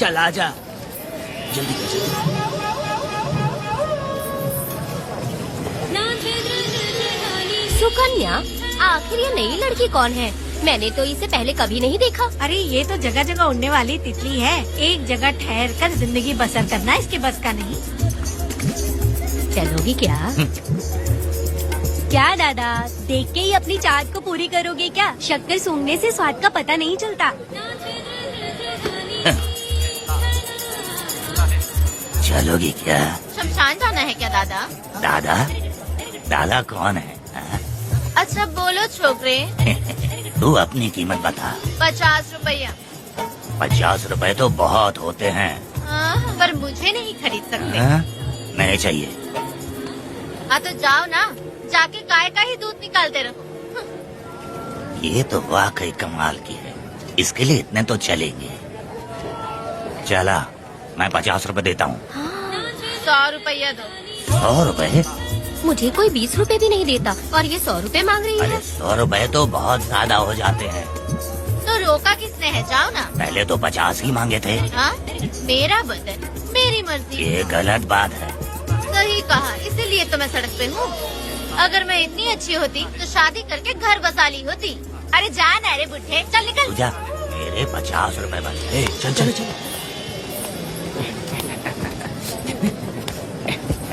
चल आजा, जल्दी कर जल्दी। सुकन्या, आखिर ये नई लड़की कौन है? मैंने तो इसे पहले कभी नहीं देखा। अरे ये तो जगह जगह उड़ने वाली तितली है। एक जगह ठहर कर जिंदगी बसर करना इसके बस का नहीं। चलोगी क्या? क्या दादा, देख के ही अपनी चाट को पूरी करोगे क्या? शक्कर सूंघने से स्वाद का पता नहीं चलता। चलोगी क्या? शमशान जाना है क्या दादा? दादा? दादा कौन है? अच्छा बोलो छोकरे। तू अपनी कीमत बता। 50 रुपया। 50 रुपए तो बहुत होते हैं। पर मुझे नहीं खरीद सकते। नहीं चाहिए। हाँ तो जाओ ना, जाके गाय का ही दूध निकालते रहो। ये तो वाकई कमाल की है, इसके लिए इतने तो चलेंगे। चला, मैं 50 रुपए देता हूँ। 100 रुपया दो। 100 रुपए? मुझे कोई 20 रुपए भी नहीं देता और ये 100 रुपए मांग रही अरे है। 100 रुपए तो बहुत ज्यादा हो जाते हैं। तो रोका किसने है? जाओ ना। पहले तो 50 ही मांगे थे। हाँ? मेरा बदन, मेरी मर्जी। ये गलत बात है। सही कहा, इसीलिए तो मैं सड़क पे हूँ। अगर मैं इतनी अच्छी होती तो शादी करके घर बसा ली होती। अरे जा ना रे बुढ़े, चल निकल। पूजा, मेरे 50 रुपए बच गए। चल चल चल।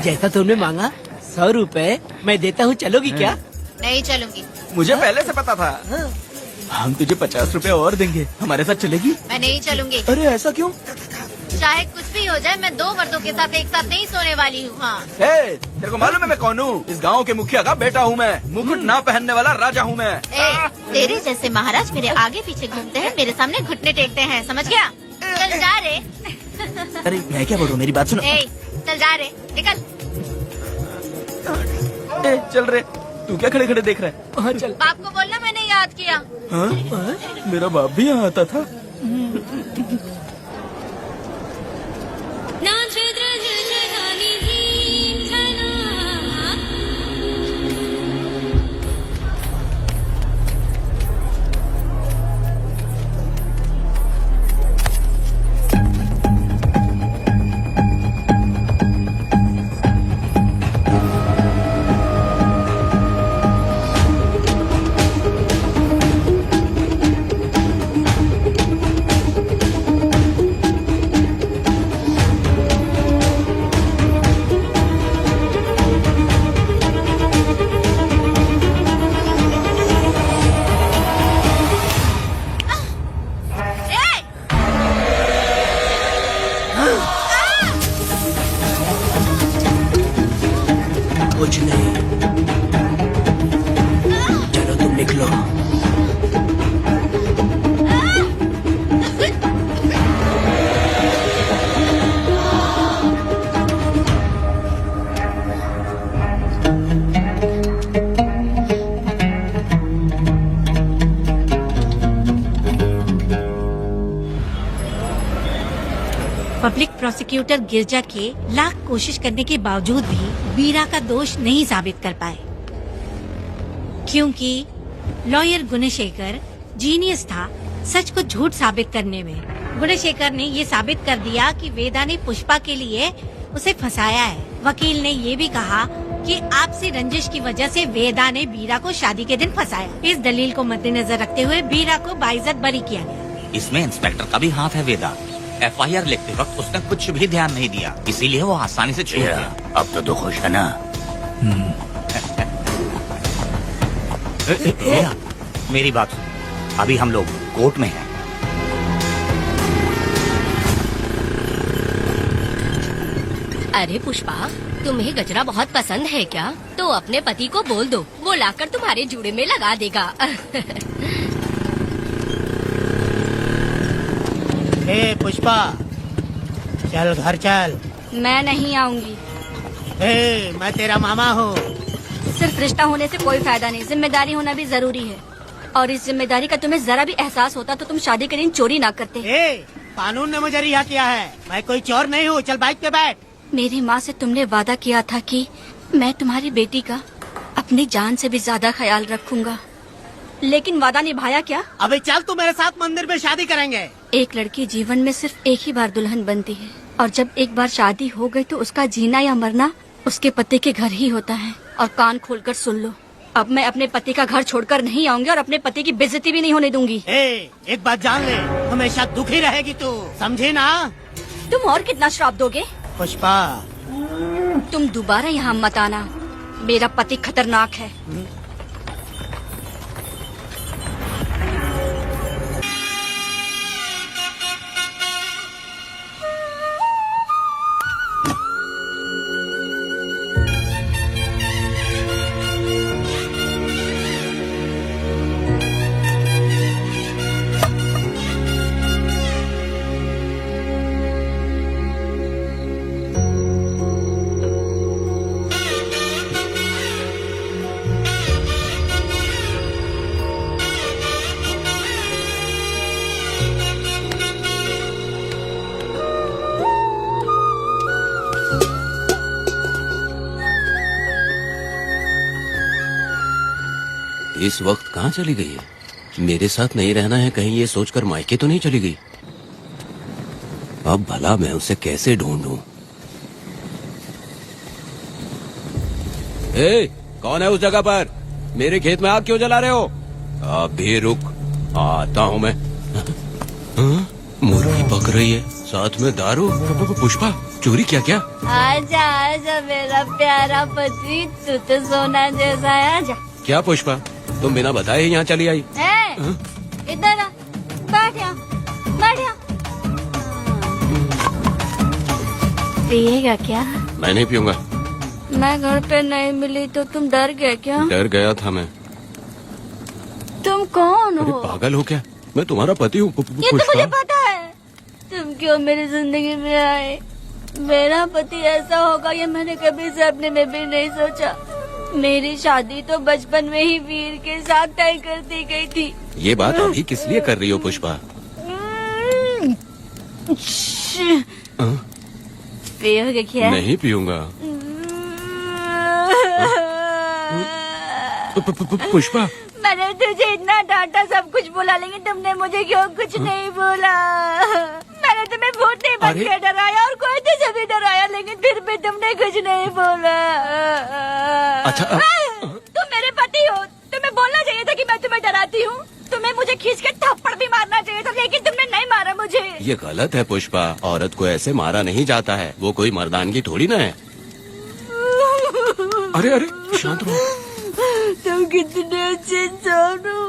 जैसा तुमने मांगा 100 रुपए मैं देता हूँ, चलोगी क्या? नहीं चलूंगी। मुझे पहले से पता था। हम तुझे 50 रुपए और देंगे, हमारे साथ चलेगी? मैं नहीं चलूंगी। अरे ऐसा क्यों? चाहे कुछ भी हो जाए, मैं 2 मर्दों के साथ एक साथ नहीं सोने वाली हूँ। हाँ। तेरे को मालूम है मैं कौन हूँ? इस गांव के मुखिया का बेटा हूँ मैं। मुकुट ना पहनने वाला राजा हूँ मैं। तेरे जैसे महाराज मेरे आगे पीछे घूमते हैं, मेरे सामने घुटने टेकते हैं, समझ गया? चल जा रे। अरे मैं क्या बोलूँ, मेरी बात सुनो। चल जा रे, निकल। चल रे, तू क्या खड़े खड़े देख रहा है? हाँ चल। बाप को बोलना मैंने याद किया। हाँ? मेरा बाप भी यहाँ आता था। कुछ नहीं, चलो तुम निकलो। प्रोसिक्यूटर गिरजा के लाख कोशिश करने के बावजूद भी वीरा का दोष नहीं साबित कर पाए, क्योंकि लॉयर गुणशेखर जीनियस था सच को झूठ साबित करने में। गुणशेखर ने ये साबित कर दिया कि वेदा ने पुष्पा के लिए उसे फंसाया है। वकील ने ये भी कहा कि आपसी रंजिश की वजह से वेदा ने वीरा को शादी के दिन फंसाया। इस दलील को मद्देनजर रखते हुए वीरा को बाइज्जत बरी किया गया। इसमें इंस्पेक्टर का भी हाथ है वेदा। FIR लिखते वक्त उसने कुछ भी ध्यान नहीं दिया, इसीलिए वो आसानी से छूट गया। अब तो खुश है ना? भैया, मेरी बात सुन, अभी हम लोग कोर्ट में हैं। अरे पुष्पा, तुम्हें गजरा बहुत पसंद है क्या? तो अपने पति को बोल दो, वो लाकर तुम्हारे जूड़े में लगा देगा। हे पुष्पा, चल घर चल। मैं नहीं आऊंगी। हे, मैं तेरा मामा हूँ। सिर्फ रिश्ता होने से कोई फायदा नहीं, जिम्मेदारी होना भी जरूरी है। और इस जिम्मेदारी का तुम्हें जरा भी एहसास होता तो तुम शादी के दिन चोरी ना करते। कानून ने मुझे रिहा किया है, मैं कोई चोर नहीं हूँ। चल बाइक पे बैठ। मेरी माँ से तुमने वादा किया था कि मैं तुम्हारी बेटी का अपनी जान से भी ज्यादा ख्याल रखूंगा, लेकिन वादा निभाया क्या? अबे चल, तू मेरे साथ मंदिर में शादी करेंगे। एक लड़की जीवन में सिर्फ एक ही बार दुल्हन बनती है, और जब एक बार शादी हो गई तो उसका जीना या मरना उसके पति के घर ही होता है। और कान खोलकर सुन लो, अब मैं अपने पति का घर छोड़कर नहीं आऊंगी और अपने पति की बेइज्जती भी नहीं होने दूंगी। एक बात जान ले, हमेशा दुखी रहेगी तू, समझी ना? तुम और कितना श्राप दोगे? पुष्पा, तुम दोबारा यहाँ मत आना, मेरा पति खतरनाक है। इस वक्त कहाँ चली गई है? मेरे साथ नहीं रहना है कहीं ये सोचकर मायके तो नहीं चली गई? अब भला मैं उसे कैसे ढूंढूं? कौन है उस जगह पर? मेरे खेत में आग क्यों जला रहे हो? अभी रुक, आता हूँ मैं। मुर्गी पक रही है, साथ में दारू। पुष्पा, चोरी क्या? क्या? आजा आजा मेरा प्यारा पति, तू तो सोना जैसा है। आजा। क्या पुष्पा, तुम बिना बताए ही यहाँ चली आई? इधर आ, बैठ यहाँ, बैठ यहाँ। पिएगा क्या? मैं नहीं पीऊंगा। मैं घर पे नहीं मिली तो तुम डर गए क्या? डर गया था मैं। तुम कौन अरे हो? पागल हो क्या? मैं तुम्हारा पति हूँ। ये तो मुझे पता है। तुम क्यों मेरी जिंदगी में आए? मेरा पति ऐसा होगा ये मैंने कभी सपने में भी नहीं सोचा। मेरी शादी तो बचपन में ही वीर के साथ तय कर दी गई थी। ये बात अभी किस लिए कर रही हो पुष्पा? पियोगे क्या? नहीं पीऊंगा। पुष्पा, मैंने तुझे इतना डांटा, सब कुछ बोला, लेकिन तुमने मुझे क्यों कुछ नहीं बोला? मैंने तुम्हें वोट नहीं बन के डराया और कोई तुझे भी डराया, लेकिन फिर भी तुमने कुछ नहीं बोला। अच्छा, तुम मेरे पति हो, तुम्हें बोलना चाहिए था कि मैं तुम्हें डराती हूँ। तुम्हें मुझे खींच के थप्पड़ भी मारना चाहिए था, लेकिन तुमने नहीं मारा मुझे। ये गलत है पुष्पा, औरत को ऐसे मारा नहीं जाता है, वो कोई मर्दानगी थोड़ी ना है। अरे अरे शांत रहो। तुम कितने अच्छे इंसान हो।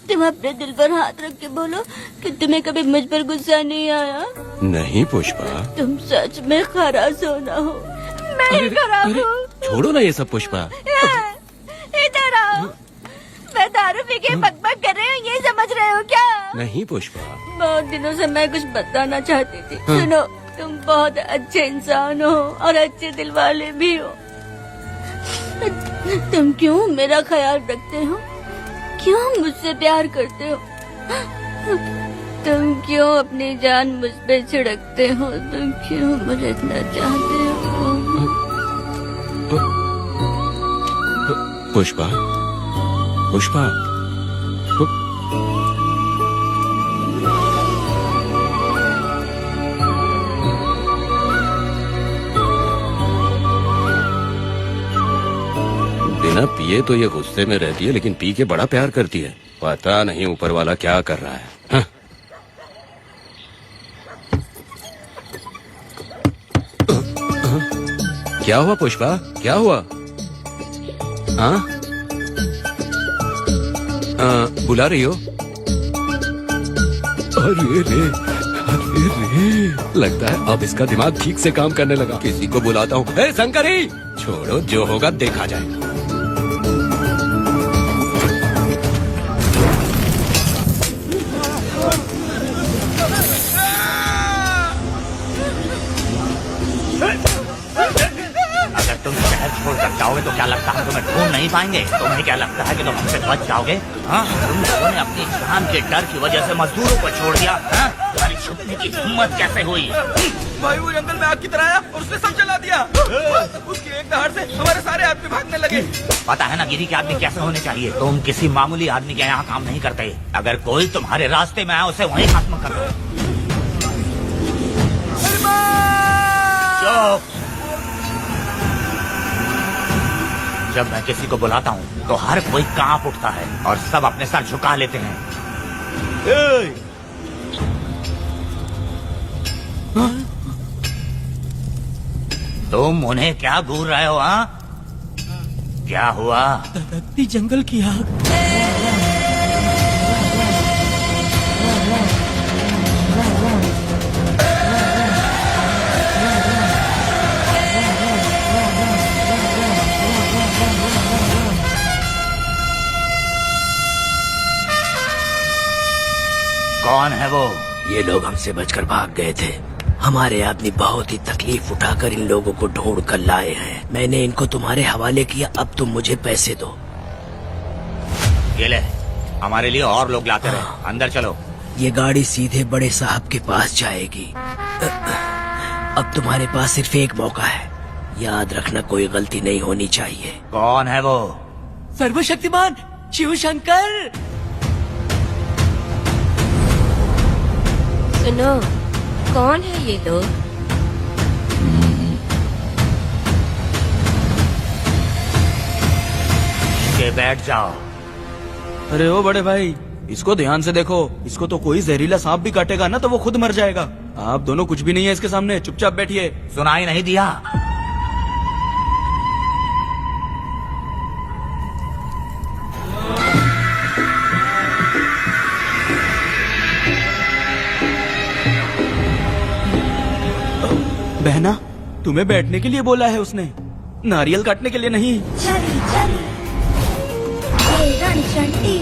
तुम अपने दिल पर हाथ रख के बोलो कि तुम्हें कभी मुझ पर गुस्सा नहीं आया। नहीं पुष्पा, तुम सच में खराब सोना हो। मैं ही खराब हूँ। छोड़ो ना ये सब पुष्पा। इधर आओ। मैं दारू पी के बकबक कर रही हूँ, ये समझ रहे हो क्या? नहीं पुष्पा। बहुत दिनों से मैं कुछ बताना चाहती थी। सुनो, तुम बहुत अच्छे इंसान हो और अच्छे दिल वाले भी हो। तुम क्यों मेरा ख्याल रखते हो? क्यों मुझसे प्यार करते हो? तुम क्यों अपनी जान मुझ पे छिड़कते हो? तुम क्यों मुझे इतना चाहते हो? पुष्पा, पुष्पा, बिना पिए तो ये गुस्से में रहती है, लेकिन पी के बड़ा प्यार करती है। पता नहीं ऊपर वाला क्या कर रहा है। हाँ? क्या हुआ पुष्पा, क्या हुआ? हाँ? बुला रही हो? अरे रे, अरे रे, लगता है अब इसका दिमाग ठीक से काम करने लगा। किसी को बुलाता हूँ। हे शंकरी, छोड़ो, जो होगा देखा जाएगा। अगर तुम शहर छोड़कर जाओगे तो क्या लगता है तुम्हें ढूंढ नहीं पाएंगे? तुम्हें क्या लगता है कि तुम हमसे बच जाओगे? हाँ, तुम लोगों ने अपनी जान के डर की वजह से मजदूरों को छोड़ दिया। हाँ? तुम्हारी छुपने की हिम्मत कैसे हुई? भाई वो जंगल में आग की तरह आया और उसने सब जला दिया। उसकी एक दहाड़ से हमारे सारे आदमी भागने लगे। पता है ना गिरी के आदमी कैसे होने चाहिए? तुम किसी मामूली आदमी के यहाँ काम नहीं करते। अगर कोई तुम्हारे रास्ते में आया उसे वहीं खत्म कर दो। चुप! जब मैं किसी को बुलाता हूँ तो हर कोई कांप उठता है और सब अपने सर झुका लेते हैं। तुम उन्हें क्या घूर रहे हो? हाँ, क्या हुआ? धधकती जंगल की आग। कौन है वो? ये लोग हमसे बचकर भाग गए थे। हमारे आदमी बहुत ही तकलीफ उठाकर इन लोगों को ढूंढ कर लाए हैं। मैंने इनको तुम्हारे हवाले किया, अब तुम मुझे पैसे दो। ये ले, हमारे लिए और लोग लाते रहे। अंदर चलो। ये गाड़ी सीधे बड़े साहब के पास जाएगी। अब तुम्हारे पास सिर्फ एक मौका है, याद रखना कोई गलती नहीं होनी चाहिए। कौन है वो? सर्वशक्तिमान शिव शंकर। सुनो, कौन है ये लोग? के बैठ जाओ। अरे ओ बड़े भाई, इसको ध्यान से देखो। इसको तो कोई जहरीला सांप भी काटेगा ना तो वो खुद मर जाएगा। आप दोनों कुछ भी नहीं है इसके सामने, चुपचाप बैठिए। सुनाई नहीं दिया? बहना, तुम्हें बैठने के लिए बोला है उसने, नारियल काटने के लिए नहीं। चली चली ये रणचंडी,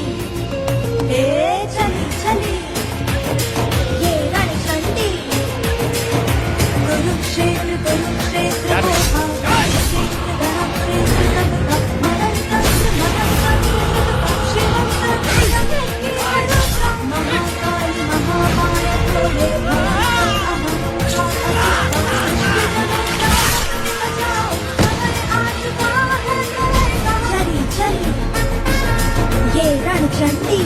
चली चली ये रणचंडी, कुरुक्षेत्र कुरुक्षेत्र ये रणचंडी।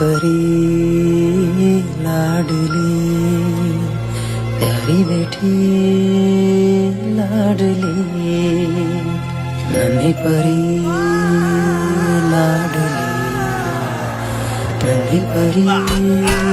परी लाडली प्यारी बेटी लाडली नन्ही परी लाडली नन्ही परी लाडली।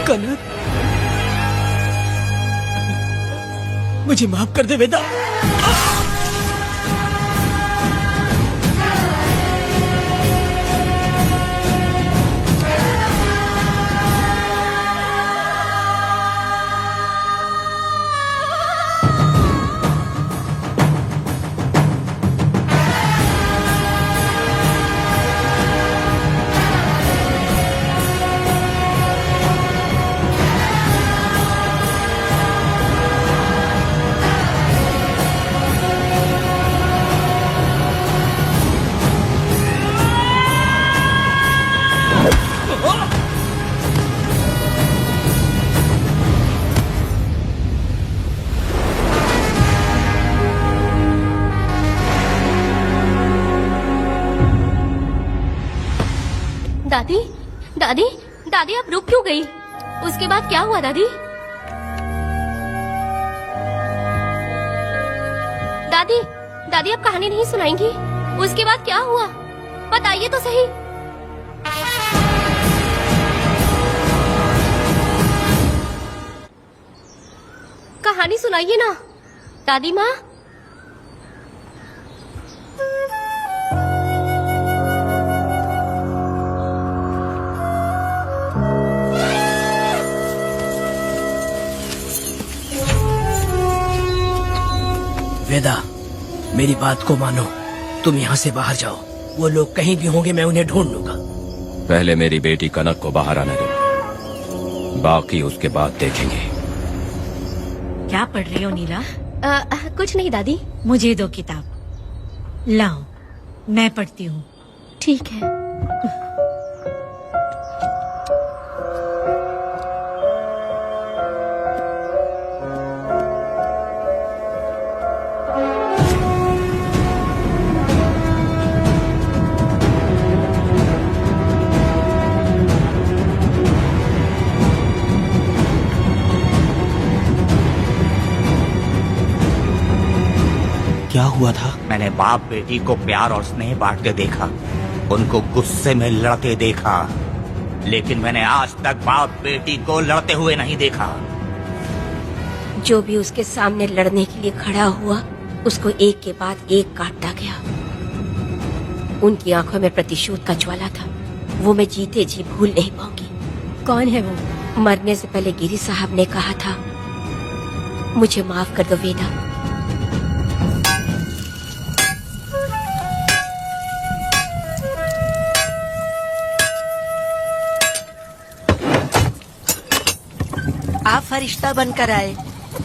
कनक, मुझे माफ कर दे वेदा। दादी, दादी, दादी आप रुक क्यों गई? उसके बाद क्या हुआ दादी? दादी, दादी आप कहानी नहीं सुनाएंगी? उसके बाद क्या हुआ? बताइए तो सही। कहानी सुनाइए ना, दादी माँ। वेदा, मेरी बात को मानो, तुम यहाँ से बाहर जाओ। वो लोग कहीं भी होंगे, मैं उन्हें ढूंढ लूंगा। पहले मेरी बेटी कनक को बाहर आने दो, बाकी उसके बाद देखेंगे। क्या पढ़ रही हो नीला? कुछ नहीं दादी। मुझे दो किताब लाओ, मैं पढ़ती हूँ। ठीक है। क्या हुआ था? मैंने बाप बेटी को प्यार और स्नेह बांटते देखा, उनको गुस्से में लड़ते देखा, लेकिन मैंने आज तक बाप बेटी को लड़ते हुए नहीं देखा। जो भी उसके सामने लड़ने के लिए खड़ा हुआ, उसको एक के बाद एक काटता गया। उनकी आंखों में प्रतिशोध का ज्वाला था, वो मैं जीते जी भूल नहीं पाऊंगी। कौन है वो? मरने से पहले गिरी साहब ने कहा था, मुझे माफ कर दो वेदा। आप फरिश्ता बनकर आए,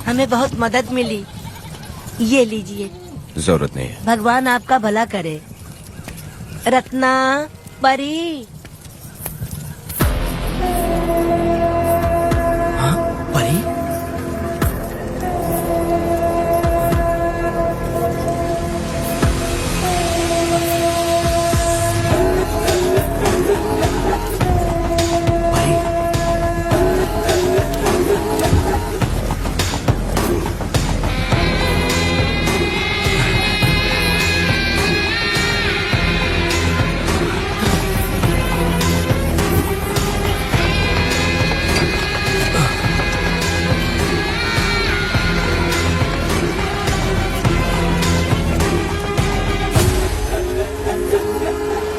हमें बहुत मदद मिली। ये लीजिए। जरूरत नहीं है। भगवान आपका भला करे। रत्ना, परी। हाँ, परी?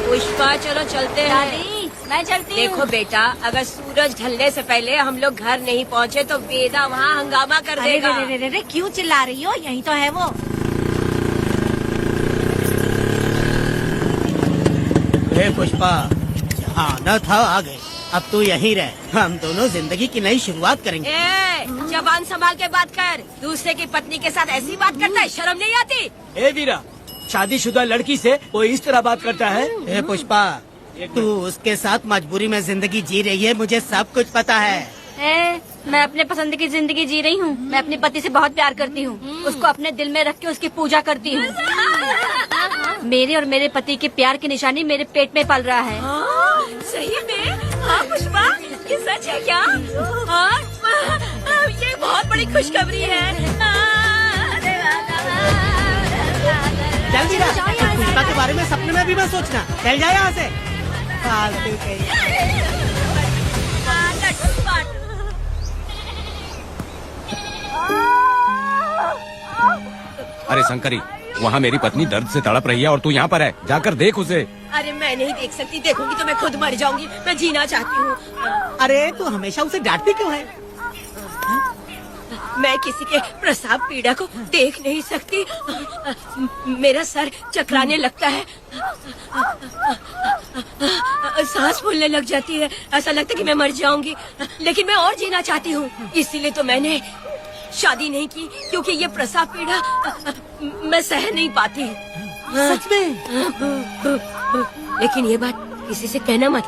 पुष्पा, चलो चलते हैं। दादी मैं चलती देखो बेटा, अगर सूरज ढलने से पहले हम लोग घर नहीं पहुँचे तो वेदा वहाँ हंगामा कर देगा। अरे क्यों चिल्ला रही हो? यही तो है वो। हे पुष्पा, आना था आ गए, अब तू यहीं रह। हम दोनों जिंदगी की नई शुरुआत करेंगे। ए, जबान संभाल के बात कर। दूसरे की पत्नी के साथ ऐसी बात करता है, शर्म नहीं आती? ए वीरा, शादीशुदा लड़की से वो इस तरह बात करता है? हे पुष्पा, तू उसके साथ मजबूरी में जिंदगी जी रही है, मुझे सब कुछ पता है। मैं अपने पसंद की जिंदगी जी रही हूँ। मैं अपने पति से बहुत प्यार करती हूँ। उसको अपने दिल में रख के उसकी पूजा करती हूँ। मेरे और मेरे पति के प्यार की निशानी मेरे पेट में पल रहा है। सही में? हाँ पुष्पा, ये सच है क्या? हाँ, ये बहुत बड़ी खुशखबरी है। जल्दी रह, पुष्पा के बारे में सपने में भी मत सोचना। चल जाए यहाँ से। फालतू कहीं। अरे शंकरी, वहाँ मेरी पत्नी दर्द से तड़प रही है और तू यहाँ पर है, जाकर देख उसे। अरे मैं नहीं देख सकती, देखूंगी तो मैं खुद मर जाऊंगी। मैं जीना चाहती हूँ। अरे तू हमेशा उसे डांटती क्यों है? मैं किसी के प्रसाव पीड़ा को देख नहीं सकती। मेरा सर चकराने लगता है, सांस फूलने लग जाती है, ऐसा लगता है कि मैं मर जाऊंगी। लेकिन मैं और जीना चाहती हूँ, इसीलिए तो मैंने शादी नहीं की, क्योंकि ये प्रसाव पीड़ा मैं सह नहीं पाती। सच में? लेकिन ये बात किसी से कहना मत,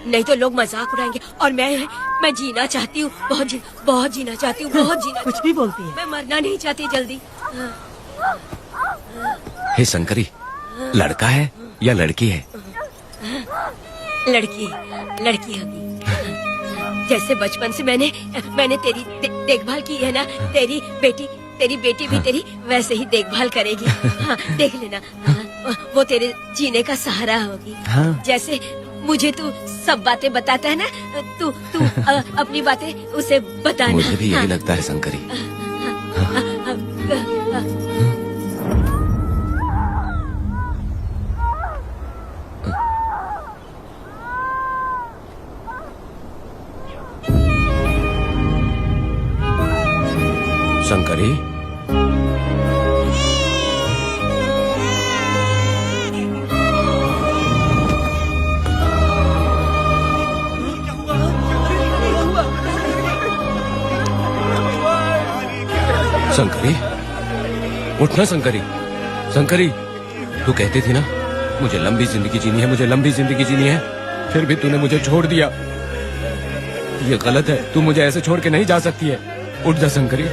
नहीं तो लोग मजाक उड़ाएंगे। और मैं जीना चाहती हूँ, बहुत जीना चाहती हूँ, बहुत जीना। कुछ भी बोलती है। मैं मरना नहीं चाहती जल्दी। हे शंकरी, लड़का है या लड़की है? लड़की होगी। जैसे बचपन से मैंने तेरी देखभाल की है ना, तेरी बेटी भी तेरी वैसे ही देखभाल करेगी। हाँ, देख लेना। हाँ, वो तेरे जीने का सहारा होगी। हाँ। जैसे मुझे तू सब बातें बताता है ना, तू अपनी बातें उसे बताना। मुझे भी यही हाँ। लगता है शंकरी। शंकरी, शंकरी, उठना शंकरी। शंकरी, तू कहती थी ना मुझे लंबी जिंदगी जीनी है, मुझे लंबी जिंदगी जीनी है, फिर भी तूने मुझे छोड़ दिया। ये गलत है, तू मुझे ऐसे छोड़ के नहीं जा सकती है। उठ जा शंकरी,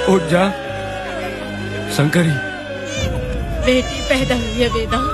उठ जा शंकरी। बेटी पैदा हुई है वेदा।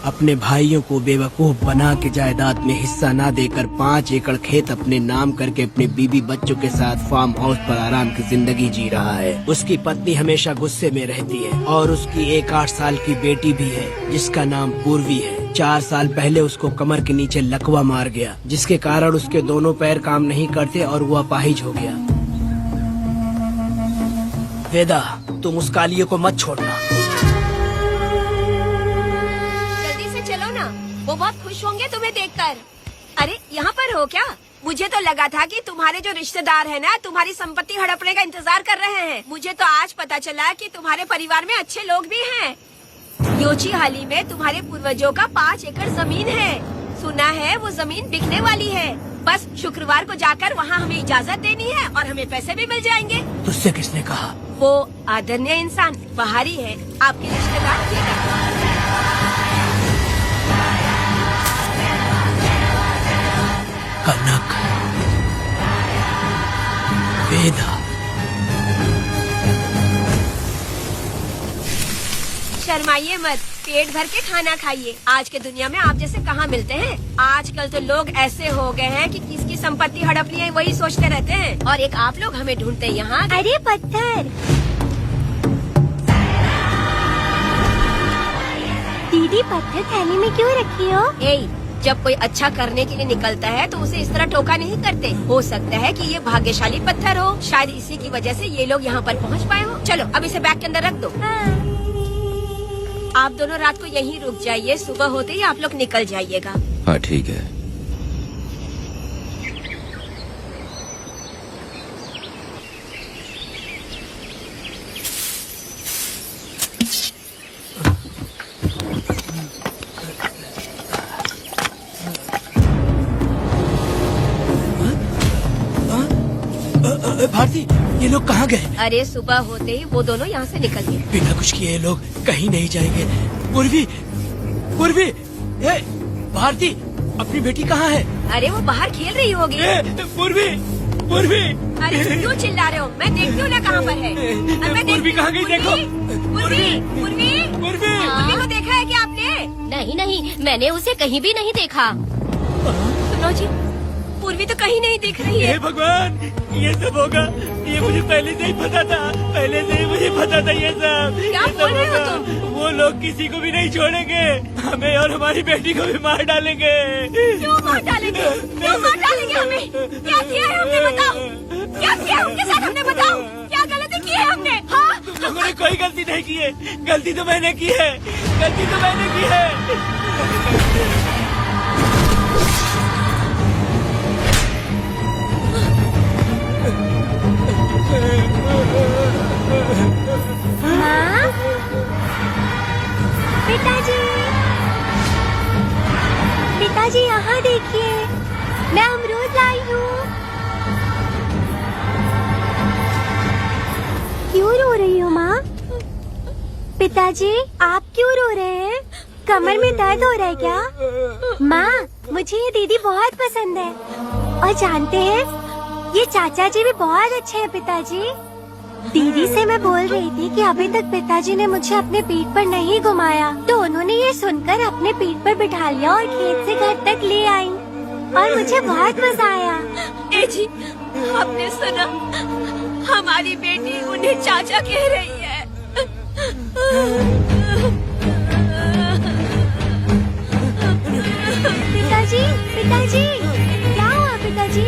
अपने भाइयों को बेवकूफ बना के जायदाद में हिस्सा ना देकर 5 एकड़ खेत अपने नाम करके अपने बीबी बच्चों के साथ फार्म हाउस पर आराम की जिंदगी जी रहा है। उसकी पत्नी हमेशा गुस्से में रहती है और उसकी एक 8 साल की बेटी भी है जिसका नाम पूर्वी है। 4 साल पहले उसको कमर के नीचे लकवा मार गया, जिसके कारण उसके दोनों पैर काम नहीं करते और वो अपाहिज हो गया। वेदा, तुम उस कालिये को मत छोड़ना। वो बहुत खुश होंगे तुम्हें देखकर। अरे यहाँ पर हो क्या? मुझे तो लगा था कि तुम्हारे जो रिश्तेदार हैं ना, तुम्हारी संपत्ति हड़पने का इंतजार कर रहे हैं। मुझे तो आज पता चला कि तुम्हारे परिवार में अच्छे लोग भी हैं। योची हाली में तुम्हारे पूर्वजों का 5 एकड़ जमीन है। सुना है वो जमीन बिकने वाली है। बस शुक्रवार को जाकर वहाँ हमें इजाजत देनी है और हमें पैसे भी मिल जाएंगे। तुझसे किसने कहा? वो आदरणीय इंसान बाहरी है, आपके रिश्तेदार। कनक, वेदा। शर्माइए मत, पेट भर के खाना खाइए। आज के दुनिया में आप जैसे कहाँ मिलते हैं। आजकल तो लोग ऐसे हो गए हैं कि किसकी संपत्ति हड़प ली है वही सोचते रहते हैं, और एक आप लोग हमें ढूंढते हैं यहाँ। अरे पत्थर, दीदी पत्थर थैली में क्यों रखी हो? जब कोई अच्छा करने के लिए निकलता है तो उसे इस तरह टोका नहीं करते। हो सकता है कि ये भाग्यशाली पत्थर हो, शायद इसी की वजह से ये लोग यहाँ पर पहुँच पाए हो। चलो अब इसे बैग के अंदर रख दो। आप दोनों रात को यहीं रुक जाइए, सुबह होते ही आप लोग निकल जाइएगा। हाँ ठीक है। भारती, ये लोग कहाँ गए? अरे सुबह होते ही वो दोनों यहाँ से निकल गए। बिना कुछ किए ये लोग कहीं नहीं जाएंगे। पूर्वी, पूर्वी, भारती, अपनी बेटी कहाँ है? अरे वो बाहर खेल रही होगी। पूर्वी, पूर्वी, अरे क्यों चिल्ला रहे हो? मैं देखती हूँ ना कहाँ पर है। पूर्वी कहाँ गई? देखो। पूर्वी, पूर्वी, पूर्वी को देखा है क्या आपने? नहीं नहीं, मैंने उसे कहीं भी नहीं देखा। सुनो जी, पूर्वी तो कहीं नहीं दिख रही है। हे भगवान, ये सब होगा, ये मुझे पहले से ही पता था। पहले से ही मुझे पता था ये सब। क्या बोल रहे हो तुम? वो लोग किसी को भी नहीं छोड़ेंगे, हमें और हमारी बेटी को भी मार डालेंगे। क्यों मार डालेंगे? क्यों मार डालेंगे हमें? क्या किया है हमने, बताओ? क्या किया है उनके साथ, हमने बताओ? क्या गलती की है हमने? हाँ, तुम लोगों ने कोई गलती नहीं की है। गलती तो मैंने की है, गलती तो मैंने की है। माँ, पिताजी, पिताजी यहाँ देखिए, मैं अमरूद लाई हूँ। क्यों रो रही हो माँ? पिताजी, आप क्यों रो रहे हैं? कमर में दर्द हो रहा है क्या? माँ, मुझे ये दीदी बहुत पसंद है, और जानते हैं, ये चाचा जी भी बहुत अच्छे हैं पिताजी। दीदी से मैं बोल रही थी कि अभी तक पिताजी ने मुझे अपने पीठ पर नहीं घुमाया, तो उन्होंने ये सुनकर अपने पीठ पर बिठा लिया और खेत से घर तक ले आई, और मुझे बहुत मजा आया। ए जी, आपने सुना? हमारी बेटी उन्हें चाचा कह रही है। पिताजी, पिताजी, क्या हुआ पिताजी?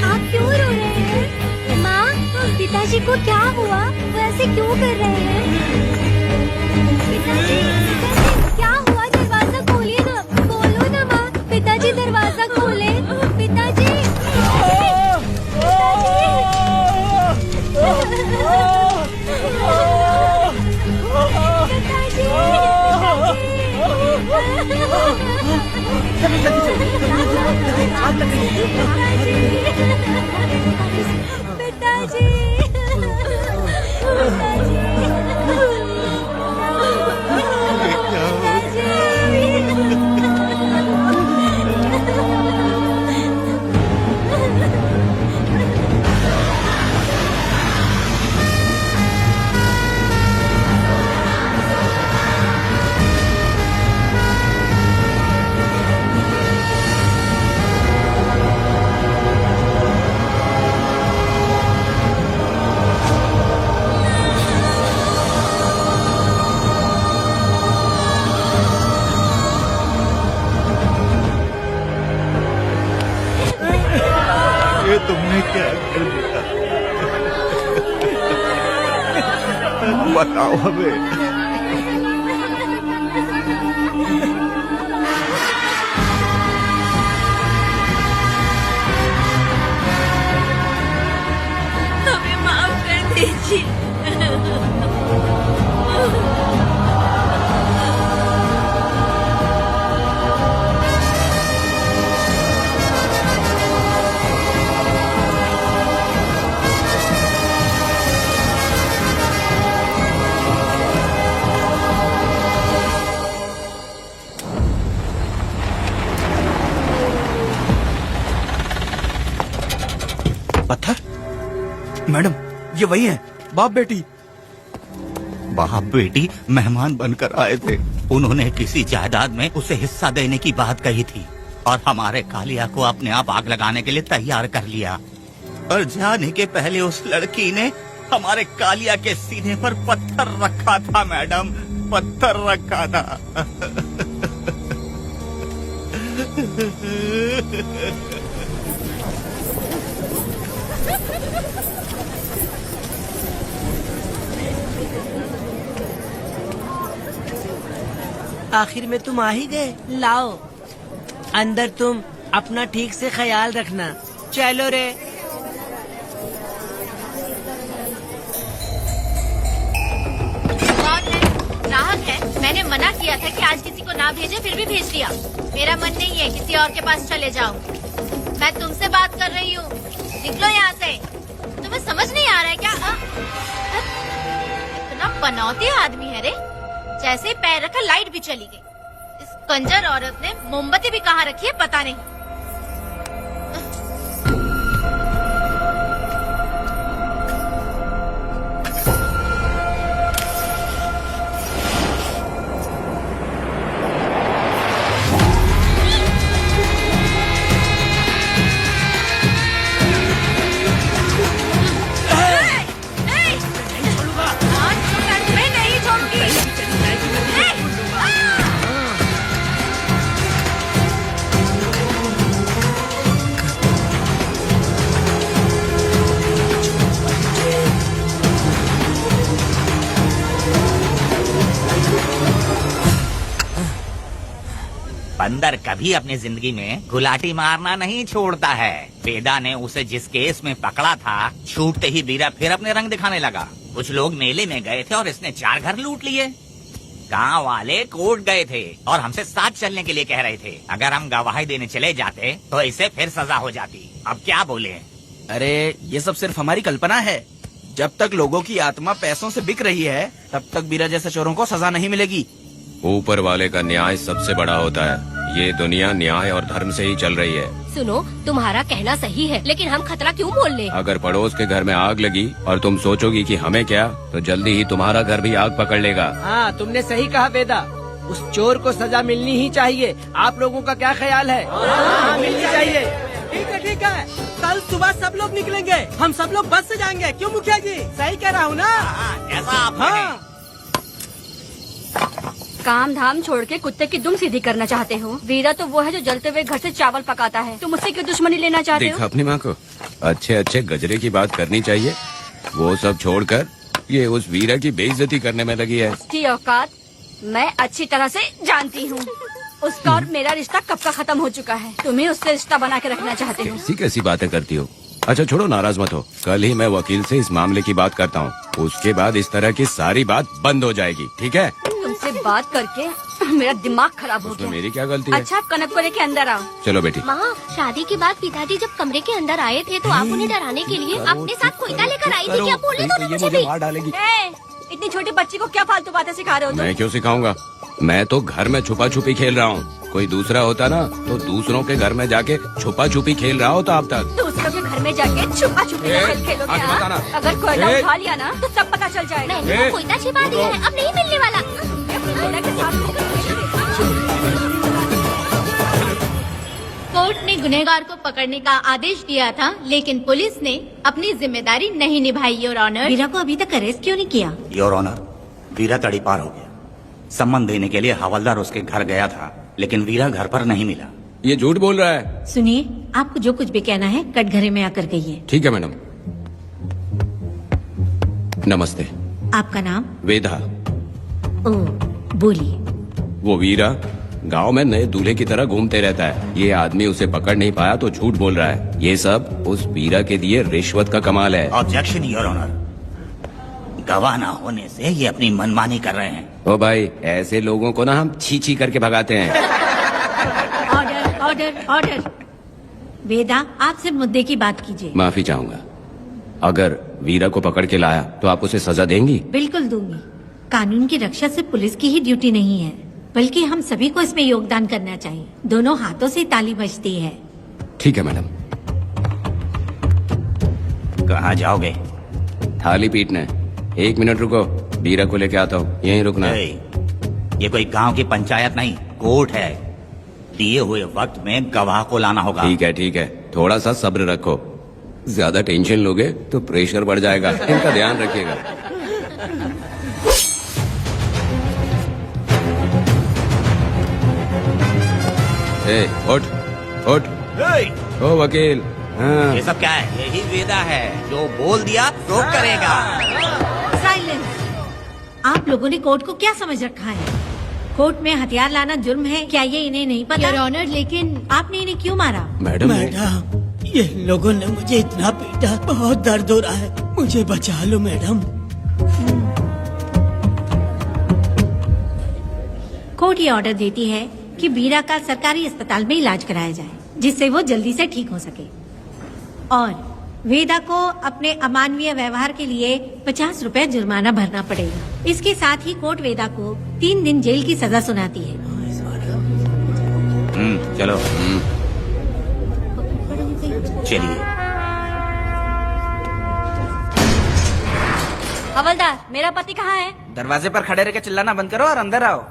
आप क्यों रो रहे हैं? माँ, पिताजी को क्या हुआ? वो ऐसे क्यों कर रहे हैं? पिताजी, पिताजी, क्या हुआ? दरवाजा खोलिए ना, बोलो ना माँ। पिताजी दरवाजा खोले। पिताजी, तुमने क्या कर दिया? बताओ हमें। हमें माफ कर दीजिए। पत्थर, मैडम, ये वही है, बाप बेटी। बाप बेटी मेहमान बनकर आए थे। उन्होंने किसी जायदाद में उसे हिस्सा देने की बात कही थी और हमारे कालिया को अपने आप आग लगाने के लिए तैयार कर लिया। और जाने के पहले उस लड़की ने हमारे कालिया के सीने पर पत्थर रखा था मैडम, पत्थर रखा था। आखिर में तुम आ ही गए। लाओ अंदर, तुम अपना ठीक से ख्याल रखना। चलो रे। ग्राहक है, मैंने मना किया था कि आज किसी को ना भेजे, फिर भी भेज दिया। मेरा मन नहीं है किसी और के पास चले जाओ। मैं तुमसे बात कर रही हूँ, निकलो यहाँ से। तुम्हें समझ नहीं आ रहा है क्या? इतना बनौती आदमी है रे, जैसे ही पैर रखा लाइट भी चली गई। इस कंजर औरत ने मोमबत्ती भी कहाँ रखी है पता नहीं। बंदर कभी अपनी जिंदगी में गुलाटी मारना नहीं छोड़ता है। वेदा ने उसे जिस केस में पकड़ा था, छूटते ही वीरा फिर अपने रंग दिखाने लगा। कुछ लोग मेले में गए थे और इसने 4 घर लूट लिए। गांव वाले कोर्ट गए थे और हमसे साथ चलने के लिए कह रहे थे। अगर हम गवाही देने चले जाते तो इसे फिर सजा हो जाती। अब क्या बोले? अरे ये सब सिर्फ हमारी कल्पना है। जब तक लोगों की आत्मा पैसों से बिक रही है, तब तक वीरा जैसे चोरों को सजा नहीं मिलेगी। ऊपर वाले का न्याय सबसे बड़ा होता है। ये दुनिया न्याय और धर्म से ही चल रही है। सुनो, तुम्हारा कहना सही है, लेकिन हम खतरा क्यों मोल ले? अगर पड़ोस के घर में आग लगी और तुम सोचोगी कि हमें क्या, तो जल्दी ही तुम्हारा घर भी आग पकड़ लेगा। हाँ, तुमने सही कहा वेदा। उस चोर को सजा मिलनी ही चाहिए। आप लोगों का क्या ख्याल है? हाँ, मिलनी चाहिए। ठीक है। कल सुबह सब लोग निकलेंगे। हम सब लोग बस से जाएंगे। क्यों मुखिया जी? सही कह रहा हूँ ना? ऐसा आप हाँ। काम धाम छोड़ के कुत्ते की दुम सीधी करना चाहते हो? वीरा तो वो है जो जलते हुए घर से चावल पकाता है। तुम उससे क्यों दुश्मनी लेना चाहते देखा हो? अपनी माँ को। अच्छे अच्छे गजरे की बात करनी चाहिए। वो सब छोड़कर ये उस वीरा की बेइज्जती करने में लगी है। की औकात मैं अच्छी तरह से जानती हूँ। उसका और मेरा रिश्ता कब का खत्म हो चुका है। तुम्हें उससे रिश्ता बना के रखना चाहते हो। कैसी कैसी बातें करती हो। अच्छा छोड़ो, नाराज मत हो। कल ही मैं वकील से इस मामले की बात करता हूँ। उसके बाद इस तरह की सारी बात बंद हो जाएगी। ठीक है? तुमसे बात करके मेरा दिमाग खराब हो उसमें गया। मेरी क्या गलती है? अच्छा, आप कनक को लेके अंदर आओ। चलो बेटी। माँ, शादी के बाद पिताजी जब कमरे के अंदर आए थे तो आप उन्हें डराने के लिए अपने साथ कोयता लेकर आई थी। क्या बोले दोनों मुझे भी? डालेगी। इतनी छोटी बच्ची को क्या फालतू बातें सिखा रहे हो तुम? मैं क्यों सिखाऊंगा? मैं तो घर में छुपा छुपी खेल रहा हूँ। कोई दूसरा होता ना तो दूसरों के घर में जाके छुपा छुपी खेल रहा होता अब तक। दूसरों के घर में जाके छुपा छुपी खेलोगे? आगे बताना। अगर कोयला उठा लिया ना तो सब पता चल जाएगा। मैंने वो कोयता छिपा दिया है, अब नहीं मिलने वाला। कोयला के साथ कोर्ट ने गुनहगार को पकड़ने का आदेश दिया था, लेकिन पुलिस ने अपनी जिम्मेदारी नहीं निभाई। योर ऑनर, वीरा को अभी तक अरेस्ट क्यों नहीं किया? योर ऑनर, वीरा तड़ी पार हो गया। सम्मान देने के लिए हवलदार उसके घर गया था, लेकिन वीरा घर पर नहीं मिला। ये झूठ बोल रहा है। सुनिए, आपको जो कुछ भी कहना है कटघरे में आकर कहिए। ठीक है मैडम। नमस्ते। आपका नाम? वेदा। ओ, बोलिए। वो वीरा गांव में नए दूल्हे की तरह घूमते रहता है। ये आदमी उसे पकड़ नहीं पाया तो झूठ बोल रहा है। ये सब उस वीरा के दिए रिश्वत का कमाल है। Objection your honour. गवाह ना होने से ये अपनी मनमानी कर रहे हैं। ओ भाई, ऐसे लोगों को ना हम छी छी करके भगाते हैं। Order, order, order. वेदा, आपसे मुद्दे की बात कीजिए। माफी चाहूंगा। अगर वीरा को पकड़ के लाया तो आप उसे सजा देंगी? बिल्कुल दूंगी। कानून की रक्षा से पुलिस की ही ड्यूटी नहीं है, बल्कि हम सभी को इसमें योगदान करना चाहिए। दोनों हाथों से ताली बजती है। ठीक है मैडम। कहाँ जाओगे? थाली पीटने। 1 मिनट रुको। बीरा को लेके आता हूँ, यहीं रुकना। ए, ये कोई गांव की पंचायत नहीं, कोर्ट है। दिए हुए वक्त में गवाह को लाना होगा। ठीक है, थोड़ा सा सब्र रखो। ज्यादा टेंशन लोगे तो प्रेशर बढ़ जाएगा, इनका ध्यान रखिएगा। ए, उठ। ओ वकील। हाँ। ये सब क्या है? यही वेदा है, जो बोल दिया तो करेगा। साइलेंस। आप लोगों ने कोर्ट को क्या समझ रखा है? कोर्ट में हथियार लाना जुर्म है, क्या ये इन्हें नहीं पता? योर ऑनर, लेकिन आपने इन्हें क्यों मारा? मैडम, ये लोगों ने मुझे इतना पीटा, बहुत दर्द हो रहा है, मुझे बचा लो मैडम। कोर्ट ये ऑर्डर देती है कि बीरा का सरकारी अस्पताल में इलाज कराया जाए, जिससे वो जल्दी से ठीक हो सके। और वेदा को अपने अमानवीय व्यवहार के लिए 50 रुपए जुर्माना भरना पड़ेगा। इसके साथ ही कोर्ट वेदा को 3 दिन जेल की सजा सुनाती है। चलो। चलिए। हवलदार, मेरा पति कहाँ है? दरवाजे पर खड़े रह के चिल्लाना बंद करो और अंदर आओ।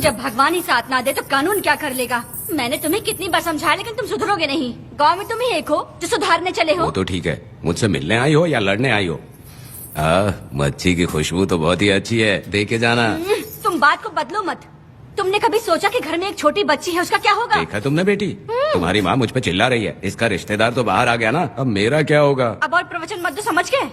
जब भगवान ही साथ ना दे तो कानून क्या कर लेगा? मैंने तुम्हें कितनी बार समझाया, लेकिन तुम सुधरोगे नहीं। गांव में तुम ही एक हो जो सुधारने चले हो। वो तो ठीक है, मुझसे मिलने आई हो या लड़ने आई हो? मच्छी की खुशबू तो बहुत ही अच्छी है, दे के जाना। तुम बात को बदलो मत। तुमने कभी सोचा कि घर में एक छोटी बच्ची है, उसका क्या होगा? देखा तुमने बेटी, तुम्हारी माँ मुझ पे चिल्ला रही है, इसका रिश्तेदार तो बाहर आ गया ना, अब मेरा क्या होगा? अब और प्रवचन मत दो, समझ गए?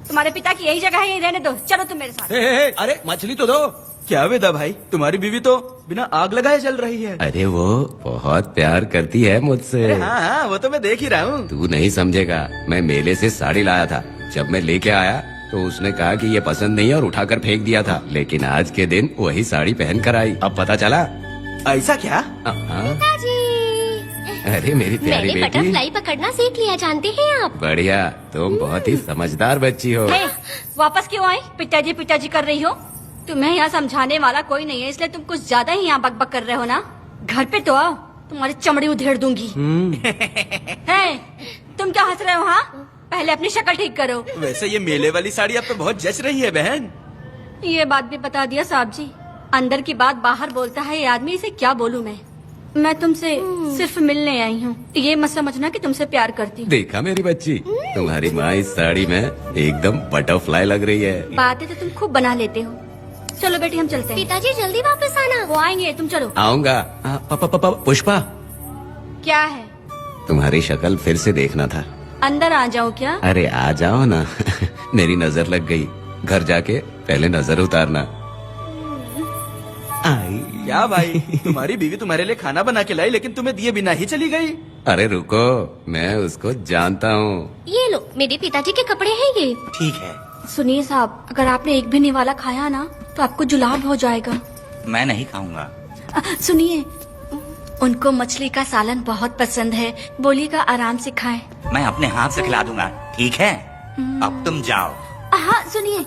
तुम्हारे पिता की यही जगह है, यही रहने दो। चलो तुम मेरे साथ। अरे मछली तो दो। क्या वेदा भाई, तुम्हारी बीवी तो बिना आग लगाए जल रही है। अरे वो बहुत प्यार करती है मुझसे। हाँ, वो तो मैं देख ही रहा हूँ। तू नहीं समझेगा, मैं मेले से साड़ी लाया था, जब मैं लेके आया तो उसने कहा कि ये पसंद नहीं है और उठाकर फेंक दिया था, लेकिन आज के दिन वही साड़ी पहन कर आई। अब पता चला। ऐसा क्या? अरे मेरी प्यारी मैंने बेटी, बटरफ्लाई पकड़ना सीख लिया, जानते हैं आप? बढ़िया, तुम बहुत ही समझदार बच्ची हो। हे, वापस क्यों आई? पिताजी कर रही हो? तुम्हें यहाँ समझाने वाला कोई नहीं है, इसलिए तुम कुछ ज्यादा ही यहाँ बकबक कर रहे हो ना। घर पे तो आओ, तुम्हारी चमड़ी उधेड़ दूंगी। है, तुम क्या हंस रहे हो? हाँ, पहले अपनी शक्ल ठीक करो। वैसे ये मेले वाली साड़ी आप पे बहुत जच रही है बहन। ये बात भी बता दिया साहब जी, अंदर की बात बाहर बोलता है ये आदमी, इसे क्या बोलूं मैं तुमसे सिर्फ मिलने आई हूँ, ये मत समझना कि तुमसे प्यार करती हूँ। देखा मेरी बच्ची, तुम्हारी माँ इस साड़ी में एकदम बटरफ्लाई लग रही है। बातें तो तुम खूब बना लेते हो। चलो बेटी, हम चलते हैं। पिताजी जल्दी वापस आना। वो आएंगे, तुम चलो। आऊंगा। पुष्पा, क्या है? तुम्हारी शक्ल फिर से देखना था। अंदर आ जाओ क्या? अरे आ जाओ ना। मेरी नजर लग गई, घर जाके पहले नजर उतारना। क्या भाई, तुम्हारी बीवी तुम्हारे लिए खाना बना के लाई, लेकिन तुम्हें दिए बिना ही चली गई। अरे रुको, मैं उसको जानता हूँ। ये लो, मेरे पिताजी के कपड़े हैं ये। ठीक है। सुनिए साहब, अगर आपने एक भी निवाला खाया ना तो आपको जुलाब हो जाएगा। मैं नहीं खाऊंगा। सुनिए, उनको मछली का सालन बहुत पसंद है, बोलिएगा आराम से खाएं। मैं अपने हाथ से खिला दूंगा, ठीक है? अब तुम जाओ। हाँ सुनिए,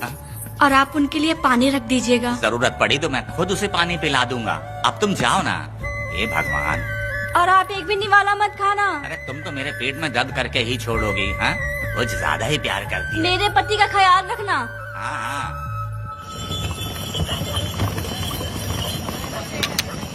और आप उनके लिए पानी रख दीजिएगा। जरूरत पड़ी तो मैं खुद उसे पानी पिला दूंगा। अब तुम जाओ ना। हे भगवान। और आप एक भी निवाला मत खाना। अरे तुम तो मेरे पेट में दर्द करके ही छोड़ोगी। हाँ, कुछ ज्यादा ही प्यार करती है। मेरे पति का ख्याल रखना। हाँ।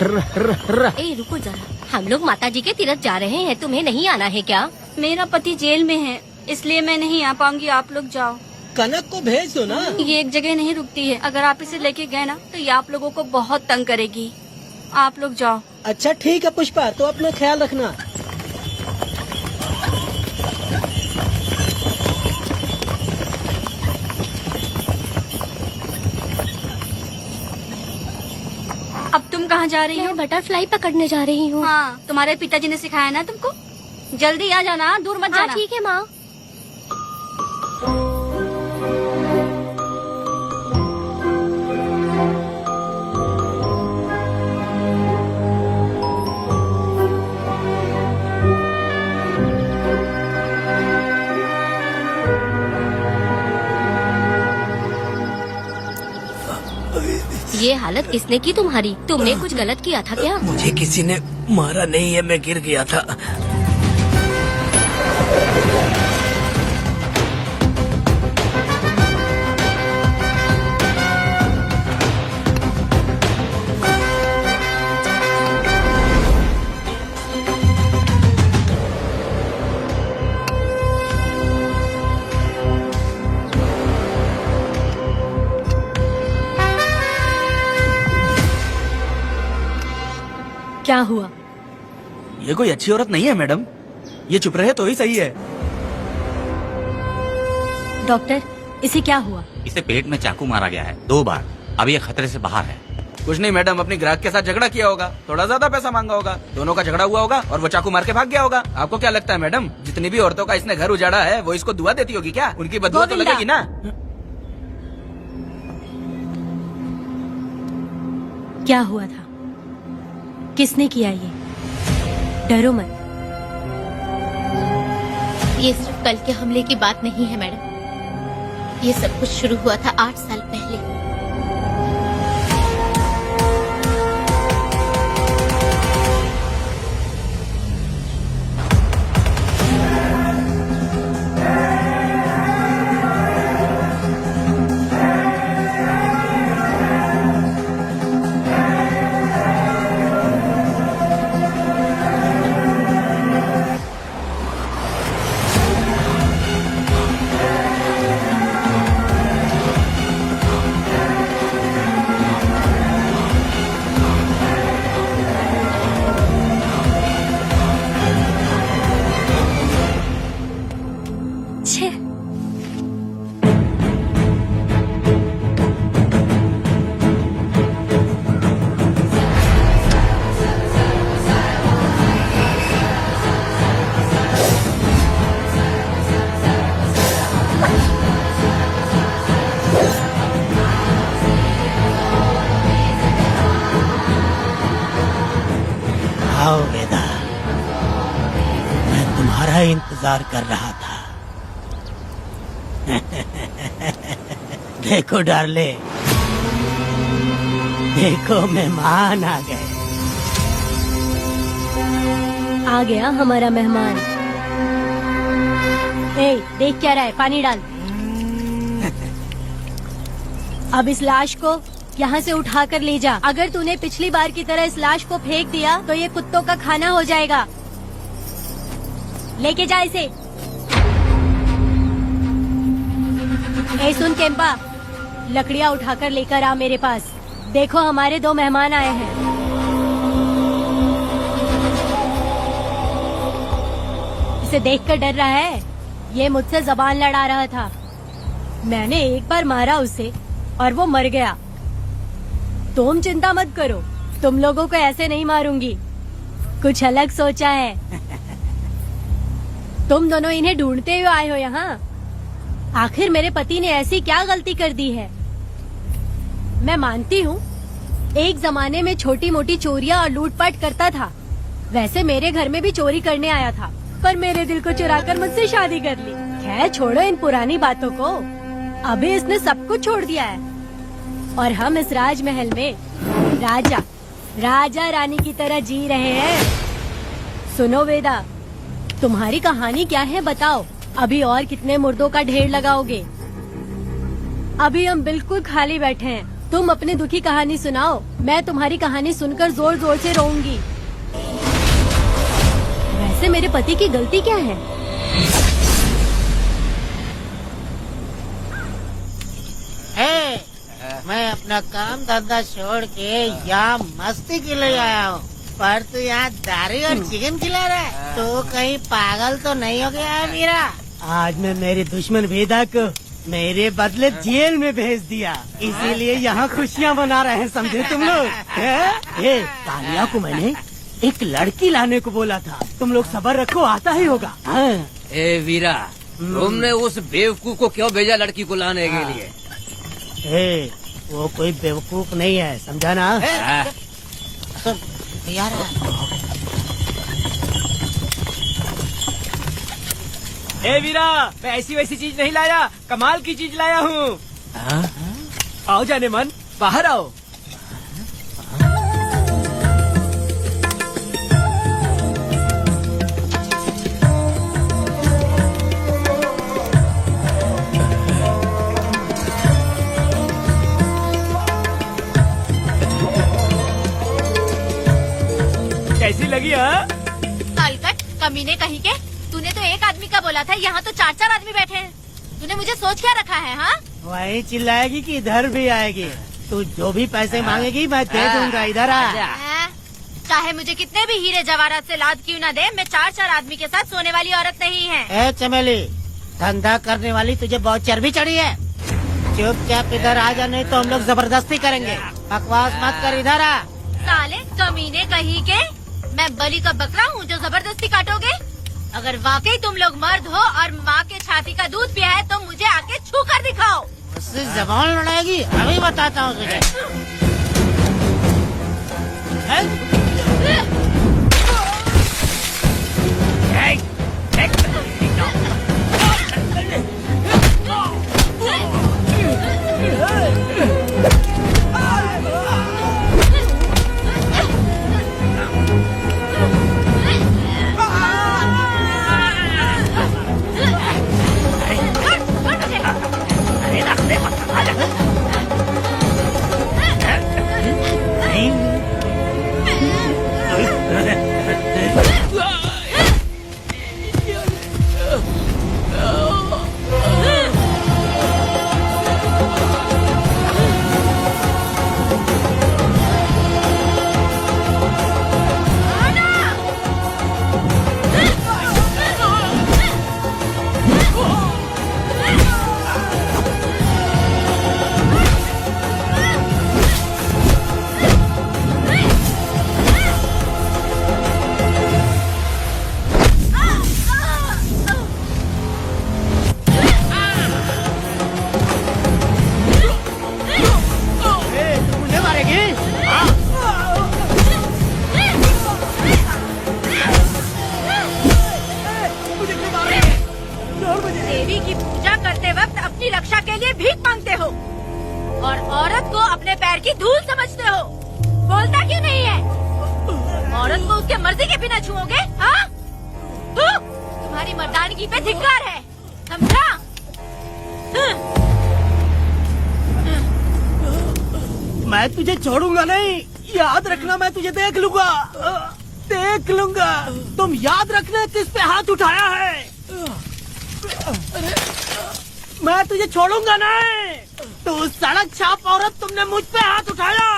ए रुको जरा, हम लोग माताजी के तीर्थ जा रहे हैं, तुम्हें नहीं आना है क्या? मेरा पति जेल में है, इसलिए मैं नहीं आ पाऊंगी, आप लोग जाओ। कनक को भेज दो ना। ये एक जगह नहीं रुकती है, अगर आप इसे लेके गए ना तो ये आप लोगों को बहुत तंग करेगी। आप लोग जाओ। अच्छा ठीक है पुष्पा, तो अपना ख्याल रखना। अब तुम कहाँ जा रही हो? बटरफ्लाई पकड़ने जा रही हूँ। हाँ, तुम्हारे पिताजी ने सिखाया ना तुमको। जल्दी आ जाना, दूर मत जाना। ठीक है माँ। ये हालत किसने की तुम्हारी? तुमने कुछ गलत किया था क्या? मुझे किसी ने मारा नहीं है, मैं गिर गया था। क्या हुआ? ये कोई अच्छी औरत नहीं है मैडम, ये चुप रहे तो ही सही है। डॉक्टर, इसे क्या हुआ? इसे पेट में चाकू मारा गया है 2 बार। अब ये खतरे से बाहर है। कुछ नहीं मैडम, अपनी ग्राहक के साथ झगड़ा किया होगा, थोड़ा ज्यादा पैसा मांगा होगा, दोनों का झगड़ा हुआ होगा और वो चाकू मार के भाग गया होगा। आपको क्या लगता है मैडम, जितनी भी औरतों का इसने घर उजाड़ा है वो इसको दुआ देती होगी क्या? उनकी बदुआ तो गोविंदा। लगेगी ना। क्या हुआ था? किसने किया ये? डरो मत। ये सिर्फ कल के हमले की बात नहीं है मैडम, ये सब कुछ शुरू हुआ था 8 साल पहले। छे, आओ वेदा, मैं तुम्हारा इंतजार कर रहा था। देखो डार्ले, देखो मेहमान आ गए। आ गया हमारा मेहमान। ए, देख क्या रहा है? पानी डाल। अब इस लाश को यहाँ से उठा कर ले जा। अगर तूने पिछली बार की तरह इस लाश को फेंक दिया तो ये कुत्तों का खाना हो जाएगा। लेके जा इसे। ए सुन केम्पा, लकड़ियाँ उठाकर लेकर आ मेरे पास। देखो हमारे 2 मेहमान आए हैं। इसे देखकर डर रहा है? ये मुझसे जबान लड़ा रहा था। मैंने एक बार मारा उसे और वो मर गया। तुम चिंता मत करो, तुम लोगों को ऐसे नहीं मारूंगी। कुछ अलग सोचा है। तुम दोनों इन्हें ढूंढते हुए आए हो यहाँ। आखिर मेरे पति ने ऐसी क्या गलती कर दी है? मैं मानती हूँ एक जमाने में छोटी मोटी चोरियाँ और लूटपाट करता था, वैसे मेरे घर में भी चोरी करने आया था, पर मेरे दिल को चुराकर मुझसे शादी कर ली। खैर छोड़ो इन पुरानी बातों को, अभी इसने सब कुछ छोड़ दिया है और हम इस राजमहल में राजा रानी की तरह जी रहे हैं। सुनो वेदा, तुम्हारी कहानी क्या है बताओ? अभी और कितने मुर्दों का ढेर लगाओगे? अभी हम बिल्कुल खाली बैठे हैं। तुम अपनी दुखी कहानी सुनाओ, मैं तुम्हारी कहानी सुनकर जोर जोर से रोऊंगी। वैसे मेरे पति की गलती क्या है? मैं अपना काम धंधा छोड़ के यहाँ मस्ती के लिए आया हूँ, पर तू यहाँ दारू और चिकन खिला रहा है। तो कहीं पागल तो नहीं हो गया है मीरा? आज मैं मेरे दुश्मन वेदा को मेरे बदले जेल में भेज दिया, इसीलिए यहाँ खुशियाँ मना रहे हैं, समझे तुम लोग? कालिया को मैंने एक लड़की लाने को बोला था, तुम लोग सब्र रखो, आता ही होगा। ए वीरा, तुमने उस बेवकूफ को क्यों भेजा लड़की को लाने के लिए? वो कोई बेवकूफ नहीं है, समझा ना? यार ए वीरा, मैं ऐसी वैसी चीज नहीं लाया, कमाल की चीज लाया हूँ। आओ जाने मन, बाहर आओ। कैसी लगी? कालकट कमीने कहीं के, तूने तो एक आदमी का बोला था, यहाँ तो 4-4 आदमी बैठे हैं। तूने मुझे सोच क्या रखा है? हाँ, वही चिल्लाएगी कि इधर भी आएगी। तू जो भी पैसे मांगेगी मैं दे दूंगा, इधर आ। चाहे मुझे कितने भी हीरे जवाहरात से लाद क्यों ना दे, मैं 4 आदमी के साथ सोने वाली औरत नहीं है। ए चमेली, धंधा करने वाली तुझे बहुत चर्बी चढ़ी है। चुपचाप इधर आ जा, नहीं तो हम लोग जबरदस्ती करेंगे। बकवास मत कर, इधर आ। साले कमीने कहीं के, मैं बलि का बकरा हूँ जो जबरदस्ती काटोगे? अगर वाकई तुम लोग मर्द हो और माँ के छाती का दूध पिया है तो मुझे आके छू कर दिखाओ। उससे जबान लड़ाएगी, अभी बताता हूँ तुझे। देवी की पूजा करते वक्त अपनी रक्षा के लिए भीख मांगते हो और औरत को अपने पैर की धूल समझते हो। बोलता क्यों नहीं है? औरत को उसके मर्जी के बिना छुओगे? हाँ? तुम्हारी मर्दानगी पे धिक्कार है, समझा? मैं तुझे छोड़ूंगा नहीं, याद रखना। मैं तुझे देख लूंगा, देख लूंगा। तुम याद रखना किस पे हाथ उठाया है। मैं तुझे छोड़ूंगा नहीं। तू सड़क छाप औरत, तुमने मुझ पे हाथ उठाया।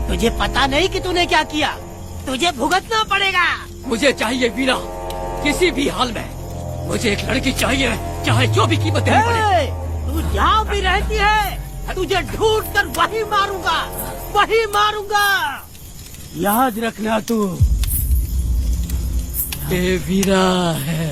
तुझे पता नहीं कि तूने क्या किया, तुझे भुगतना पड़ेगा। मुझे चाहिए वीरा, किसी भी हाल में मुझे एक लड़की चाहिए, चाहे जो भी कीमत देनी पड़े। तू जहाँ भी रहती है तुझे ढूंढ कर वही मारूंगा, वही मारूंगा। याद रखना तू। ए वीरा है।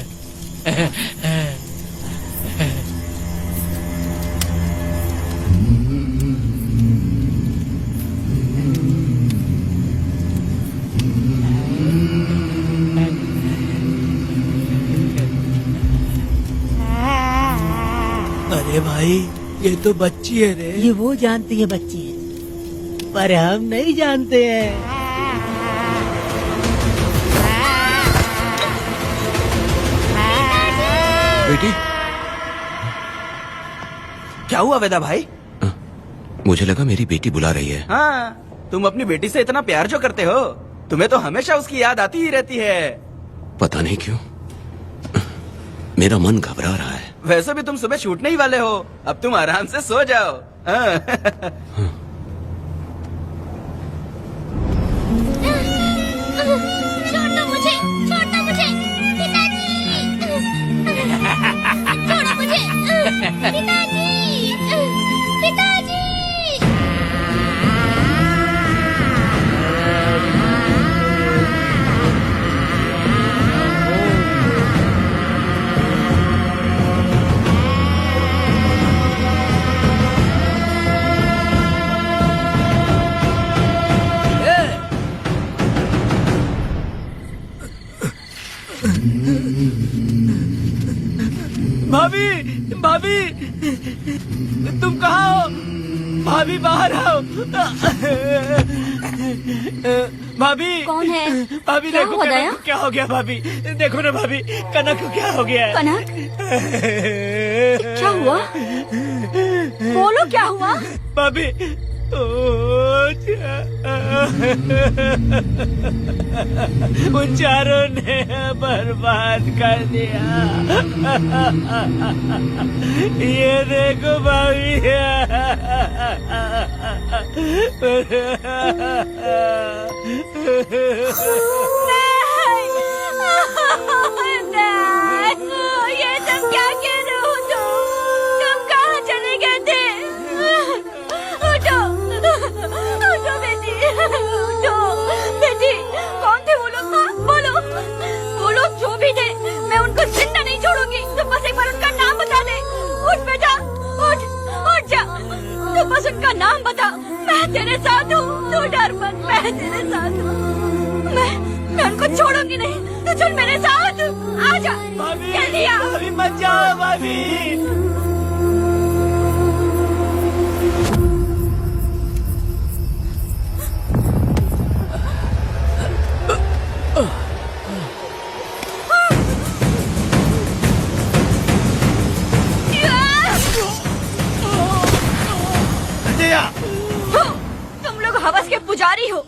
अरे भाई, ये तो बच्ची है रे। ये वो जानती है बच्ची है, पर हम नहीं जानते हैं। बेटी, क्या हुआ वेदा भाई? मुझे लगा मेरी बेटी बुला रही है। हाँ, तुम अपनी बेटी से इतना प्यार जो करते हो, तुम्हें तो हमेशा उसकी याद आती ही रहती है। पता नहीं क्यों मेरा मन घबरा रहा है। वैसे भी तुम सुबह छूटने ही वाले हो, अब तुम आराम से सो जाओ। छोड़ो मुझे, छोड़ो मुझे, पिताजी। छोड़ो मुझे, पिताजी, पिताजी। भाभी, भाभी, तुम कहाँ हो? भाभी बाहर आओ। भाभी, कौन है? भाभी क्या देखो हुआ कनक दया? को क्या हो गया। भाभी देखो ना, भाभी कनक को क्या हो गया है। कनक, क्या हुआ? बोलो क्या हुआ? भाभी, उन चारों ने बर्बाद कर दिया। ये देखो भाभी। ये सब क्या कह रहे हो तुम कहाँ चले गए थे? उठो उठो बेटी, उठो बेटी। कौन थे वो लोग? बोलो, वो लोग जो भी थे मैं उनको जिंदा नहीं छोड़ूंगी। तुम बस एक बार उनका नाम बता दे। उठ बेटा, उठ उठ जा। तू बस उनका नाम बता, मैं तेरे साथ हूँ। तू डर मत, मैं तेरे साथ हूँ। मैं उनको छोड़ूंगी नहीं। तू चल मेरे साथ, आजा जल्दी आ। भाभी मत जाओ भाभी। तुम लोग हवस के पुजारी हो।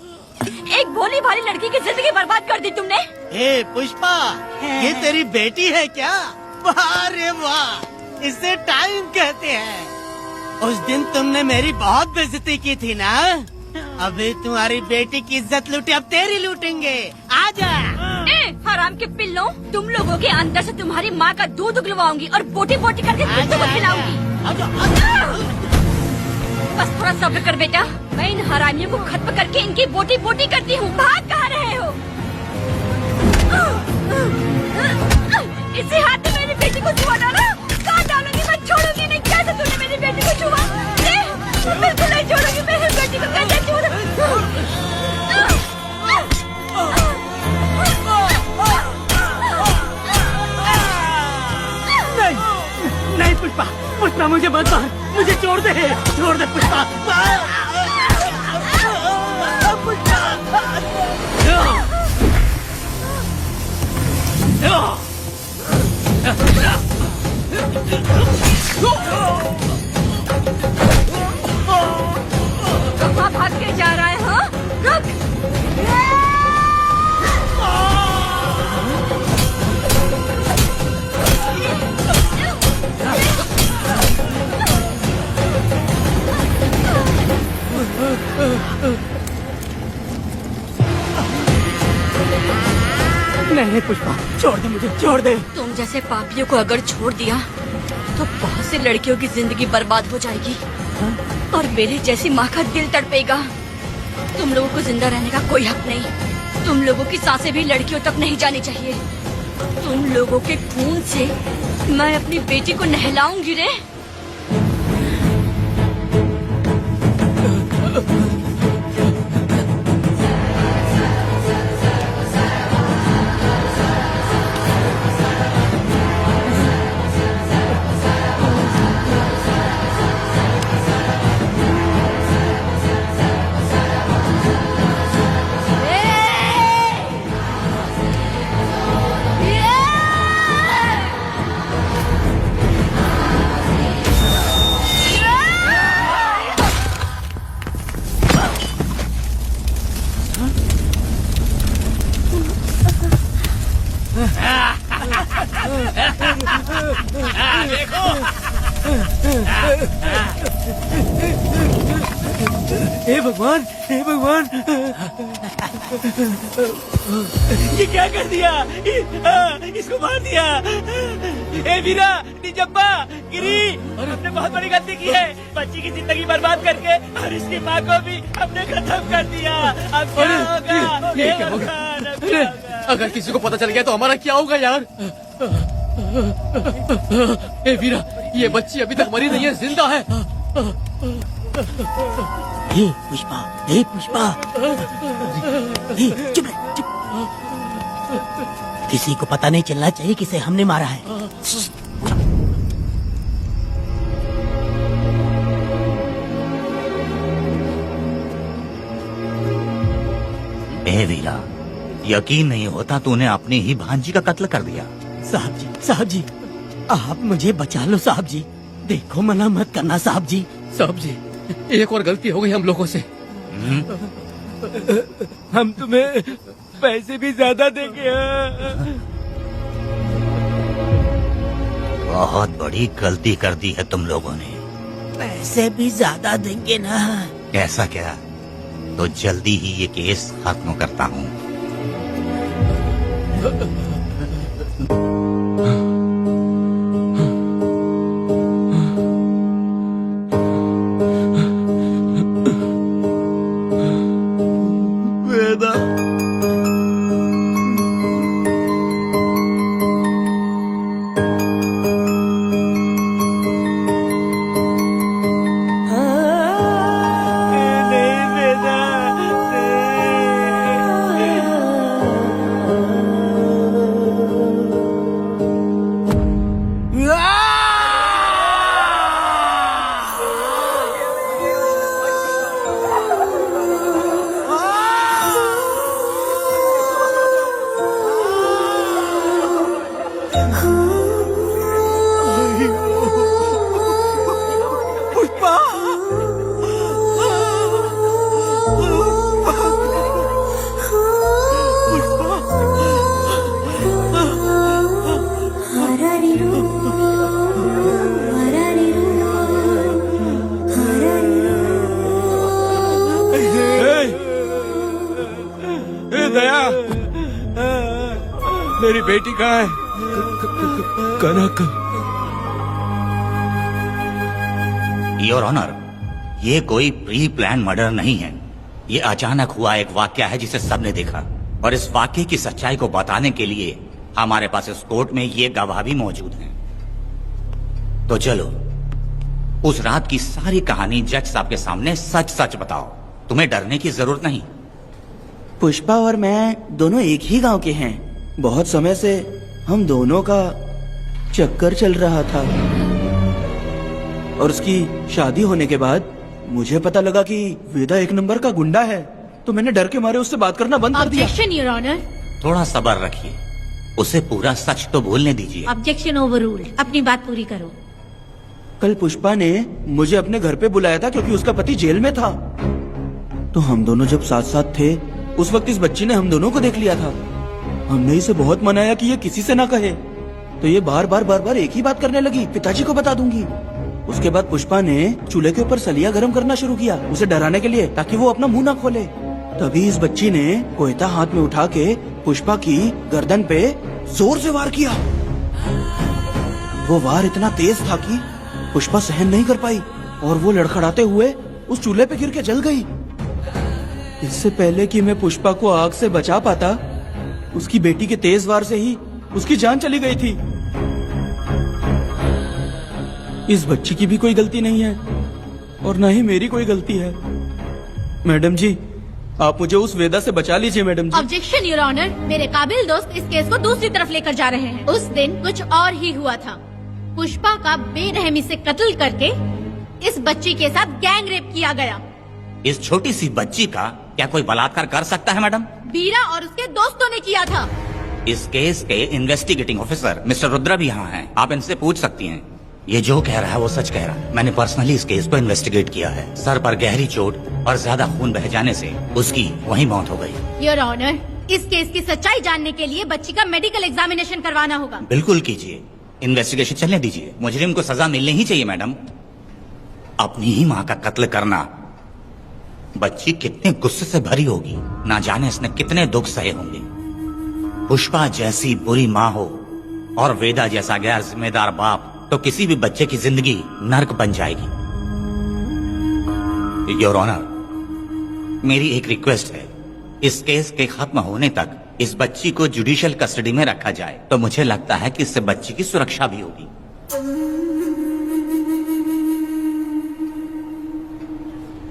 एक भोली भाली लड़की की जिंदगी बर्बाद कर दी तुमने। ए पुष्पा, ये तेरी बेटी है क्या? वाह रे वाह, इसे टाइम कहते हैं। उस दिन तुमने मेरी बहुत बेइज्जती की थी ना। अभी तुम्हारी बेटी की इज्जत लूटी, अब तेरी लूटेंगे। आजा। हराम के पिल्लों, तुम लोगों के अंदर से तुम्हारी माँ का दूध उगलवाऊंगी और बोटी बोटी करके कुत्तों को खिलाऊंगी। बस थोड़ा सब्र कर बेटा, मैं इन हरामियों को खत्म करके इनकी बोटी बोटी करती हूँ। भाग कहाँ रहे हो? इसी हाथ में मेरी बेटी को छुआ डाला। कहाँ डालूंगी, मैं छोड़ूंगी नहीं। कैसे तूने मेरी बेटी को छुआ? बिल्कुल नहीं छोड़ूंगी मेरी बेटी को। कैसे नहीं पुष्पा, पुष्पा मुझे मत मार, मुझे छोड़ दे पुष्पा। कहाँ भाग के जा रहा है? हाँ रुक। नहीं पुष्पा, छोड़ दे मुझे, छोड़ दे। तुम जैसे पापियों को अगर छोड़ दिया तो बहुत सी लड़कियों की जिंदगी बर्बाद हो जाएगी और मेरी जैसी माँ का दिल तड़पेगा। तुम लोगों को जिंदा रहने का कोई हक नहीं। तुम लोगों की सांसें भी लड़कियों तक नहीं जानी चाहिए। तुम लोगों के खून से मैं अपनी बेटी को नहलाऊंगी रे। हे भगवान, हे भगवान, ये क्या कर दिया? इसको मार दिया। हे वीरा, निजब्बा, गिरी, हमने बहुत बड़ी गलती की है। बच्ची की जिंदगी बर्बाद करके और इसकी माँ को भी हमने खत्म कर दिया। अब क्या होगा? ये क्या होगा? अगर किसी को पता चल गया तो हमारा क्या होगा यार? ए वीरा, ये बच्ची अभी तक मरी नहीं है, जिंदा है। हे पुष्पा, हे पुष्पा, हे चुप रह, चुप। किसी को पता नहीं चलना चाहिए किसे हमने मारा है। ए वीरा, यकीन नहीं होता तूने अपनी ही भांजी का कत्ल कर दिया। साहब जी, आप मुझे बचा लो साहब जी। देखो मना मत करना साहब जी। साहब जी, एक और गलती हो गई हम लोगों से। हम तुम्हें पैसे भी ज्यादा देंगे। बहुत बड़ी गलती कर दी है तुम लोगों ने। पैसे भी ज्यादा देंगे ना। ऐसा क्या? तो जल्दी ही ये केस खत्म करता हूँ। दया, मेरी बेटी कहाँ है? कनक। योर ऑनर, ये कोई प्री प्लान मर्डर नहीं है। ये अचानक हुआ एक वाकया है जिसे सबने देखा, और इस वाकये की सच्चाई को बताने के लिए हमारे पास इस कोर्ट में ये गवाह भी मौजूद हैं। तो चलो उस रात की सारी कहानी जज साहब के सामने सच सच बताओ। तुम्हें डरने की जरूरत नहीं। पुष्पा और मैं दोनों एक ही गांव के हैं। बहुत समय से हम दोनों का चक्कर चल रहा था, और उसकी शादी होने के बाद मुझे पता लगा कि वेदा एक नंबर का गुंडा है, तो मैंने डर के मारे उससे बात करना बंद कर दिया। Objection your honour. थोड़ा सब्र रखिए, उसे पूरा सच तो बोलने दीजिए। Objection overruled. अपनी बात पूरी करो। कल पुष्पा ने मुझे अपने घर पे बुलाया था क्योंकि उसका पति जेल में था। तो हम दोनों जब साथ साथ थे, उस वक्त इस बच्ची ने हम दोनों को देख लिया था। हमने इसे बहुत मनाया कि ये किसी से ना कहे, तो ये बार बार एक ही बात करने लगी, पिताजी को बता दूंगी। उसके बाद पुष्पा ने चूल्हे के ऊपर सलिया गर्म करना शुरू किया, उसे डराने के लिए, ताकि वो अपना मुंह ना खोले। तभी इस बच्ची ने कोयता हाथ में उठा के पुष्पा की गर्दन पे जोर से वार किया। वो वार इतना तेज था कि पुष्पा सहन नहीं कर पाई, और वो लड़खड़ाते हुए उस चूल्हे पे गिर के जल गई। इससे पहले कि मैं पुष्पा को आग से बचा पाता, उसकी बेटी के तेज वार से ही उसकी जान चली गई थी। इस बच्ची की भी कोई गलती नहीं है, और न ही मेरी कोई गलती है। मैडम जी, आप मुझे उस वेदा से बचा लीजिए। Madam ji. Objection your honour. मेरे काबिल दोस्त इस केस को दूसरी तरफ लेकर जा रहे हैं। उस दिन कुछ और ही हुआ था। पुष्पा का बेरहमी से कत्ल करके इस बच्ची के साथ गैंग रेप किया गया। इस छोटी सी बच्ची का क्या कोई बलात्कार कर सकता है मैडम? बीरा और उसके दोस्तों ने किया था। इस केस के इन्वेस्टिगेटिंग ऑफिसर मिस्टर रुद्रा भी यहाँ हैं। आप इनसे पूछ सकती हैं। ये जो कह रहा है वो सच कह रहा है। मैंने पर्सनली इस केस को इन्वेस्टिगेट किया है। सर पर गहरी चोट और ज्यादा खून बह जाने से उसकी वहीं मौत हो गई। योर ऑनर, इस केस की सच्चाई जानने के लिए बच्ची का मेडिकल एग्जामिनेशन करवाना होगा। बिल्कुल कीजिए, इन्वेस्टिगेशन चलने दीजिए। मुजरिम को सजा मिलनी ही चाहिए मैडम। अपनी ही माँ का कत्ल करना, बच्ची कितने गुस्से से भरी होगी, ना जाने इसने कितने दुख सहे होंगे। पुष्पा जैसी बुरी माँ हो और वेदा जैसा गैर जिम्मेदार बाप, तो किसी भी बच्चे की जिंदगी नर्क बन जाएगी। योर ऑनर, मेरी एक रिक्वेस्ट है, इस केस के खत्म होने तक इस बच्ची को जुडिशियल कस्टडी में रखा जाए, तो मुझे लगता है कि इससे बच्ची की सुरक्षा भी होगी।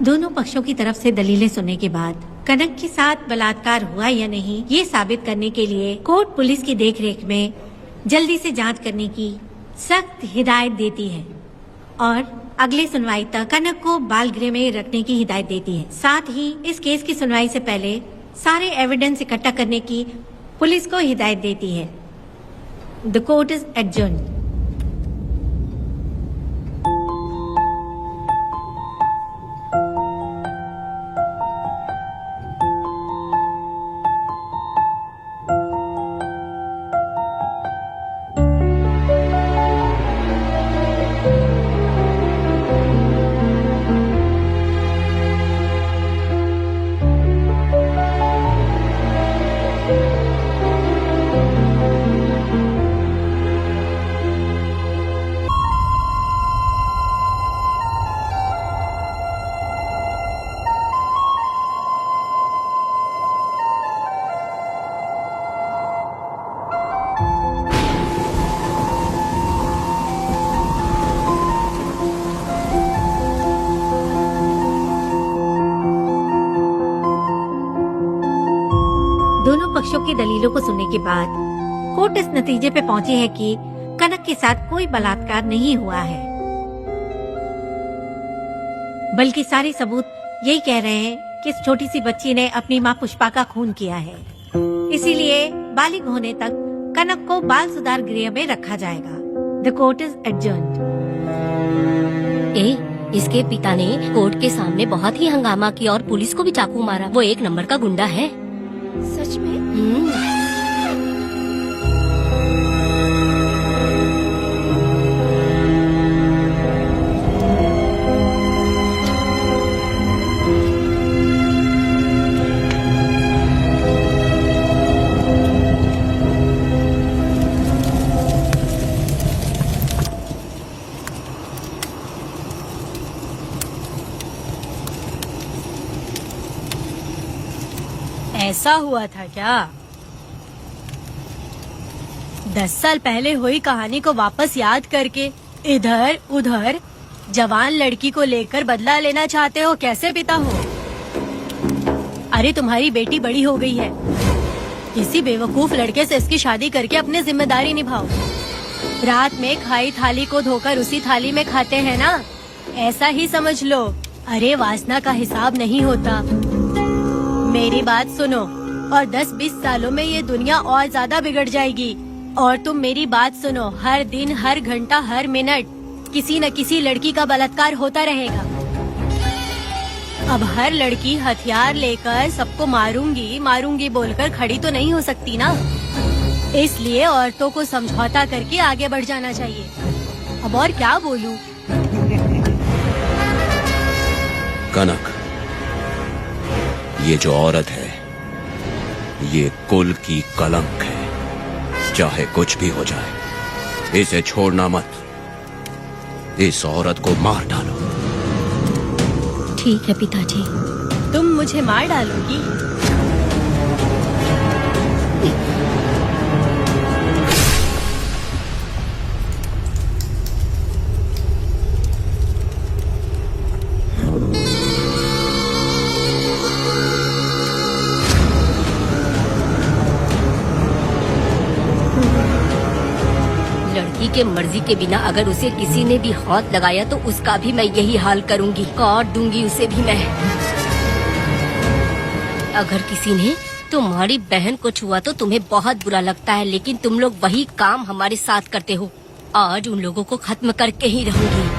दोनों पक्षों की तरफ से दलीलें सुनने के बाद कनक के साथ बलात्कार हुआ या नहीं, ये साबित करने के लिए कोर्ट पुलिस की देखरेख में जल्दी से जांच करने की सख्त हिदायत देती है, और अगले सुनवाई तक कनक को बाल गृह में रखने की हिदायत देती है। साथ ही इस केस की सुनवाई से पहले सारे एविडेंस इकट्ठा करने की पुलिस को हिदायत देती है। The court is adjourned. साक्ष्यों की दलीलों को सुनने के बाद कोर्ट इस नतीजे पे पहुंची है कि कनक के साथ कोई बलात्कार नहीं हुआ है, बल्कि सारे सबूत यही कह रहे हैं कि इस छोटी सी बच्ची ने अपनी माँ पुष्पा का खून किया है। इसीलिए बालिग होने तक कनक को बाल सुधार गृह में रखा जाएगा। The court is adjourned. इसके पिता ने कोर्ट के सामने बहुत ही हंगामा किया और पुलिस को भी चाकू मारा। वो एक नंबर का गुंडा है। सच में? ऐसा हुआ था क्या? 10 साल पहले हुई कहानी को वापस याद करके इधर उधर जवान लड़की को लेकर बदला लेना चाहते हो? कैसे पिता हो? अरे तुम्हारी बेटी बड़ी हो गई है, किसी बेवकूफ लड़के से इसकी शादी करके अपनी जिम्मेदारी निभाओ। रात में खाई थाली को धोकर उसी थाली में खाते हैं ना, ऐसा ही समझ लो। अरे वासना का हिसाब नहीं होता। मेरी बात सुनो, और 10-20 सालों में ये दुनिया और ज्यादा बिगड़ जाएगी। और तुम मेरी बात सुनो, हर दिन, हर घंटा, हर मिनट किसी न किसी लड़की का बलात्कार होता रहेगा। अब हर लड़की हथियार लेकर सबको मारूंगी बोलकर खड़ी तो नहीं हो सकती ना। इसलिए औरतों को समझौता करके आगे बढ़ जाना चाहिए। अब और क्या बोलूं? कनक, ये जो औरत है ये कुल की कलंक है। चाहे कुछ भी हो जाए, इसे छोड़ना मत। इस औरत को मार डालो। ठीक है पिताजी। तुम मुझे मार डालोगी? लड़की के मर्जी के बिना अगर उसे किसी ने भी हाथ लगाया तो उसका भी मैं यही हाल करूंगी। काट दूंगी उसे भी मैं। अगर किसी ने तुम्हारी बहन को छुआ तो तुम्हें बहुत बुरा लगता है, लेकिन तुम लोग वही काम हमारे साथ करते हो। आज उन लोगों को खत्म करके ही रहूंगी।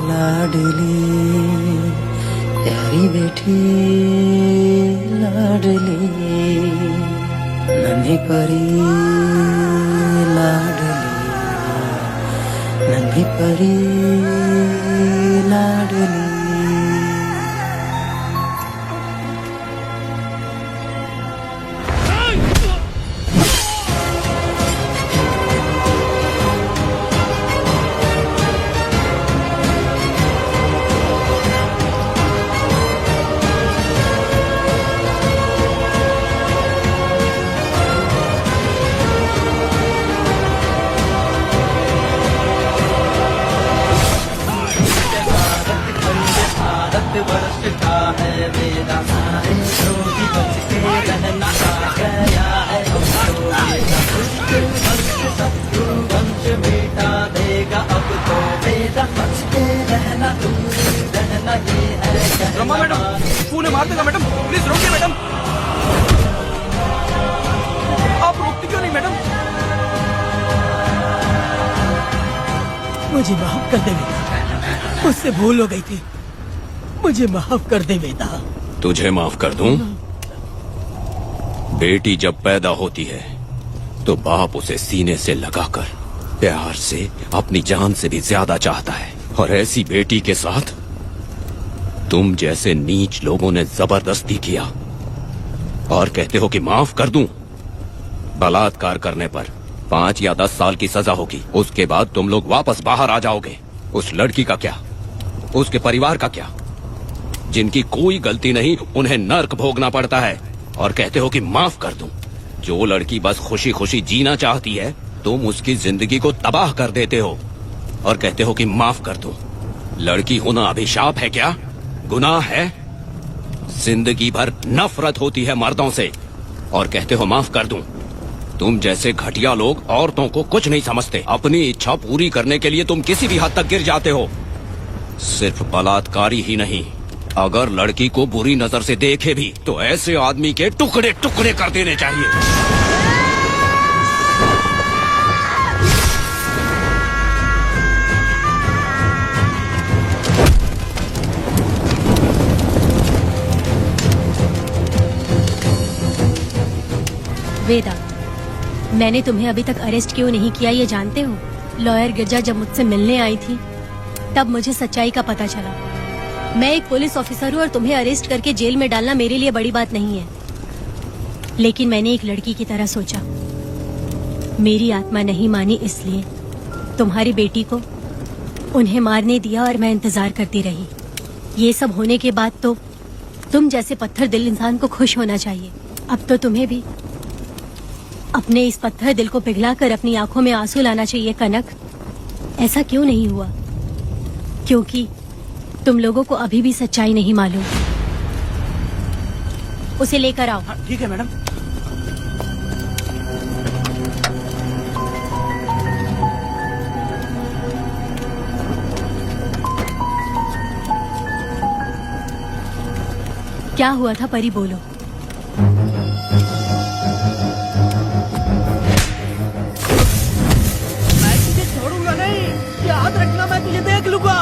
लाडली प्यारी बेटी लाडली नन्ही परी लाडली नन्ही परी लाडली। रमा मैडम, फूल मार देगा मैडम, प्लीज रोकिए मैडम। आप रोकती क्यों नहीं मैडम? मुझे माफ कर दे बेटा, मुझसे भूल हो गई थी। मुझे माफ कर दे बेटा। तुझे माफ कर दूं? बेटी जब पैदा होती है तो बाप उसे सीने से लगाकर प्यार से अपनी जान से भी ज्यादा चाहता है, और ऐसी बेटी के साथ तुम जैसे नीच लोगों ने जबरदस्ती किया। और कहते हो कि माफ कर दूं। बलात्कार करने पर 5 या 10 साल की सजा होगी। उसके बाद तुम लोग वापस बाहर आ जाओगे। उस लड़की का क्या, उसके परिवार का क्या? जिनकी कोई गलती नहीं, उन्हें नर्क भोगना पड़ता है। और कहते हो कि माफ कर दूं। जो लड़की बस खुशी खुशी जीना चाहती है, तुम उसकी जिंदगी को तबाह कर देते हो और कहते हो कि माफ कर दूं। लड़की होना अभिशाप है क्या? गुनाह है? जिंदगी भर नफरत होती है मर्दों से और कहते हो माफ कर दूं। तुम जैसे घटिया लोग औरतों को कुछ नहीं समझते। अपनी इच्छा पूरी करने के लिए तुम किसी भी हद तक गिर जाते हो। सिर्फ बलात्कारी ही नहीं, अगर लड़की को बुरी नजर से देखे भी तो ऐसे आदमी के टुकड़े टुकड़े कर देने चाहिए। वेदा, मैंने तुम्हें अभी तक अरेस्ट क्यों नहीं किया ये जानते हो? लॉयर गिरजा जब मुझसे मिलने आई थी तब मुझे सच्चाई का पता चला। मैं एक पुलिस ऑफिसर हूँ और तुम्हें अरेस्ट करके जेल में डालना मेरे लिए बड़ी बात नहीं है, लेकिन मैंने एक लड़की की तरह सोचा। मेरी आत्मा नहीं मानी, इसलिए तुम्हारी बेटी को उन्हें मारने दिया और मैं इंतजार करती रही। ये सब होने के बाद तो तुम जैसे पत्थर दिल इंसान को खुश होना चाहिए। अब तो तुम्हें भी अपने इस पत्थर दिल को पिघलाकर अपनी आंखों में आंसू लाना चाहिए। कनक, ऐसा क्यों नहीं हुआ? क्योंकि तुम लोगों को अभी भी सच्चाई नहीं मालूम। उसे लेकर आओ। ठीक है मैडम। क्या हुआ था परी, बोलो। याद रखना, मैं तुझे देख लूंगा,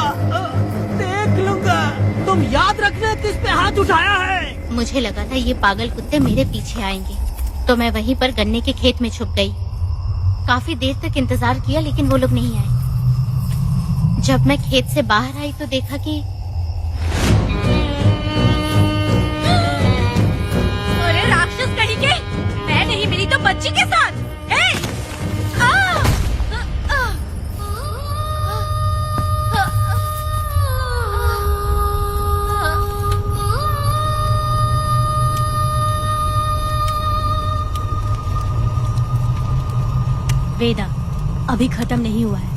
देख लूंगा। तुम याद रखना किस पे हाथ उठाया है। मुझे लगा था ये पागल कुत्ते मेरे पीछे आएंगे, तो मैं वहीं पर गन्ने के खेत में छुप गई। काफी देर तक इंतजार किया लेकिन वो लोग नहीं आए। जब मैं खेत से बाहर आई तो देखा कि अरे राक्षस कहीं के, मैं नहीं मिली तो बच्ची के साथ। वेदा, अभी खत्म नहीं हुआ है,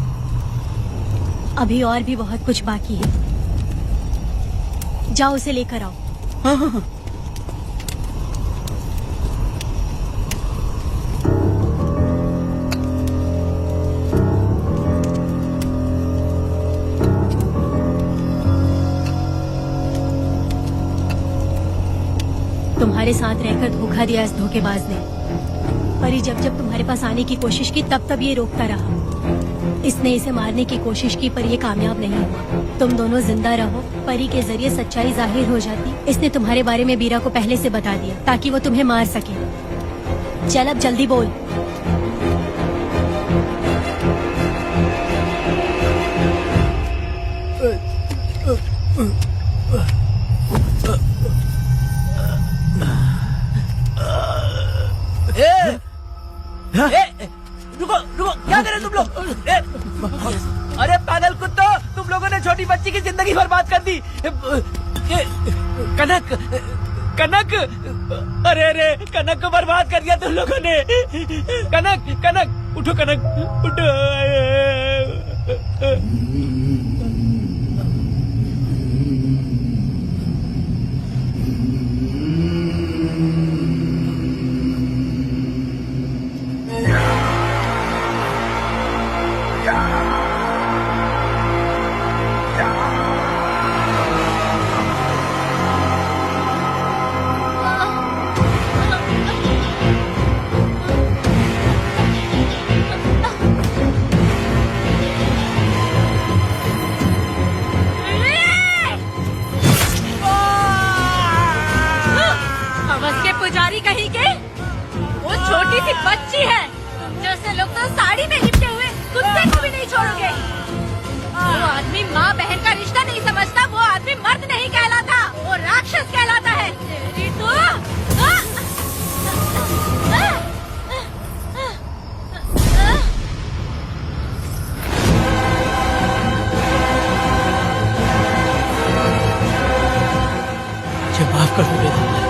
अभी और भी बहुत कुछ बाकी है। जाओ उसे लेकर आओ। हाँ हाँ हाँ। तुम्हारे साथ रहकर धोखा दिया इस धोखेबाज ने। परी जब जब तुम्हारे पास आने की कोशिश की तब तब ये रोकता रहा। इसने इसे मारने की कोशिश की पर ये कामयाब नहीं हुआ। तुम दोनों जिंदा रहो, परी के जरिए सच्चाई जाहिर हो जाती। इसने तुम्हारे बारे में बीरा को पहले से बता दिया ताकि वो तुम्हें मार सके। चल अब जल्दी बोल। रुको रुको, क्या करे तुम लोग? अरे पागल कुत्तो, तुम लोगों ने छोटी बच्ची की जिंदगी बर्बाद कर दी। कनक, कनक, अरे अरे कनक को बर्बाद कर दिया तुम लोगों ने। कनक, कनक उठो, कनक उठो। पुजारी कहीं के, वो छोटी सी बच्ची है। जैसे लोग तो साड़ी में लिपटे हुए कुत्ते को भी नहीं छोड़ोगे। वो आदमी माँ बहन का रिश्ता नहीं समझता, वो आदमी मर्द नहीं कहलाता, वो राक्षस कहलाता है। तेरी तो कर दे।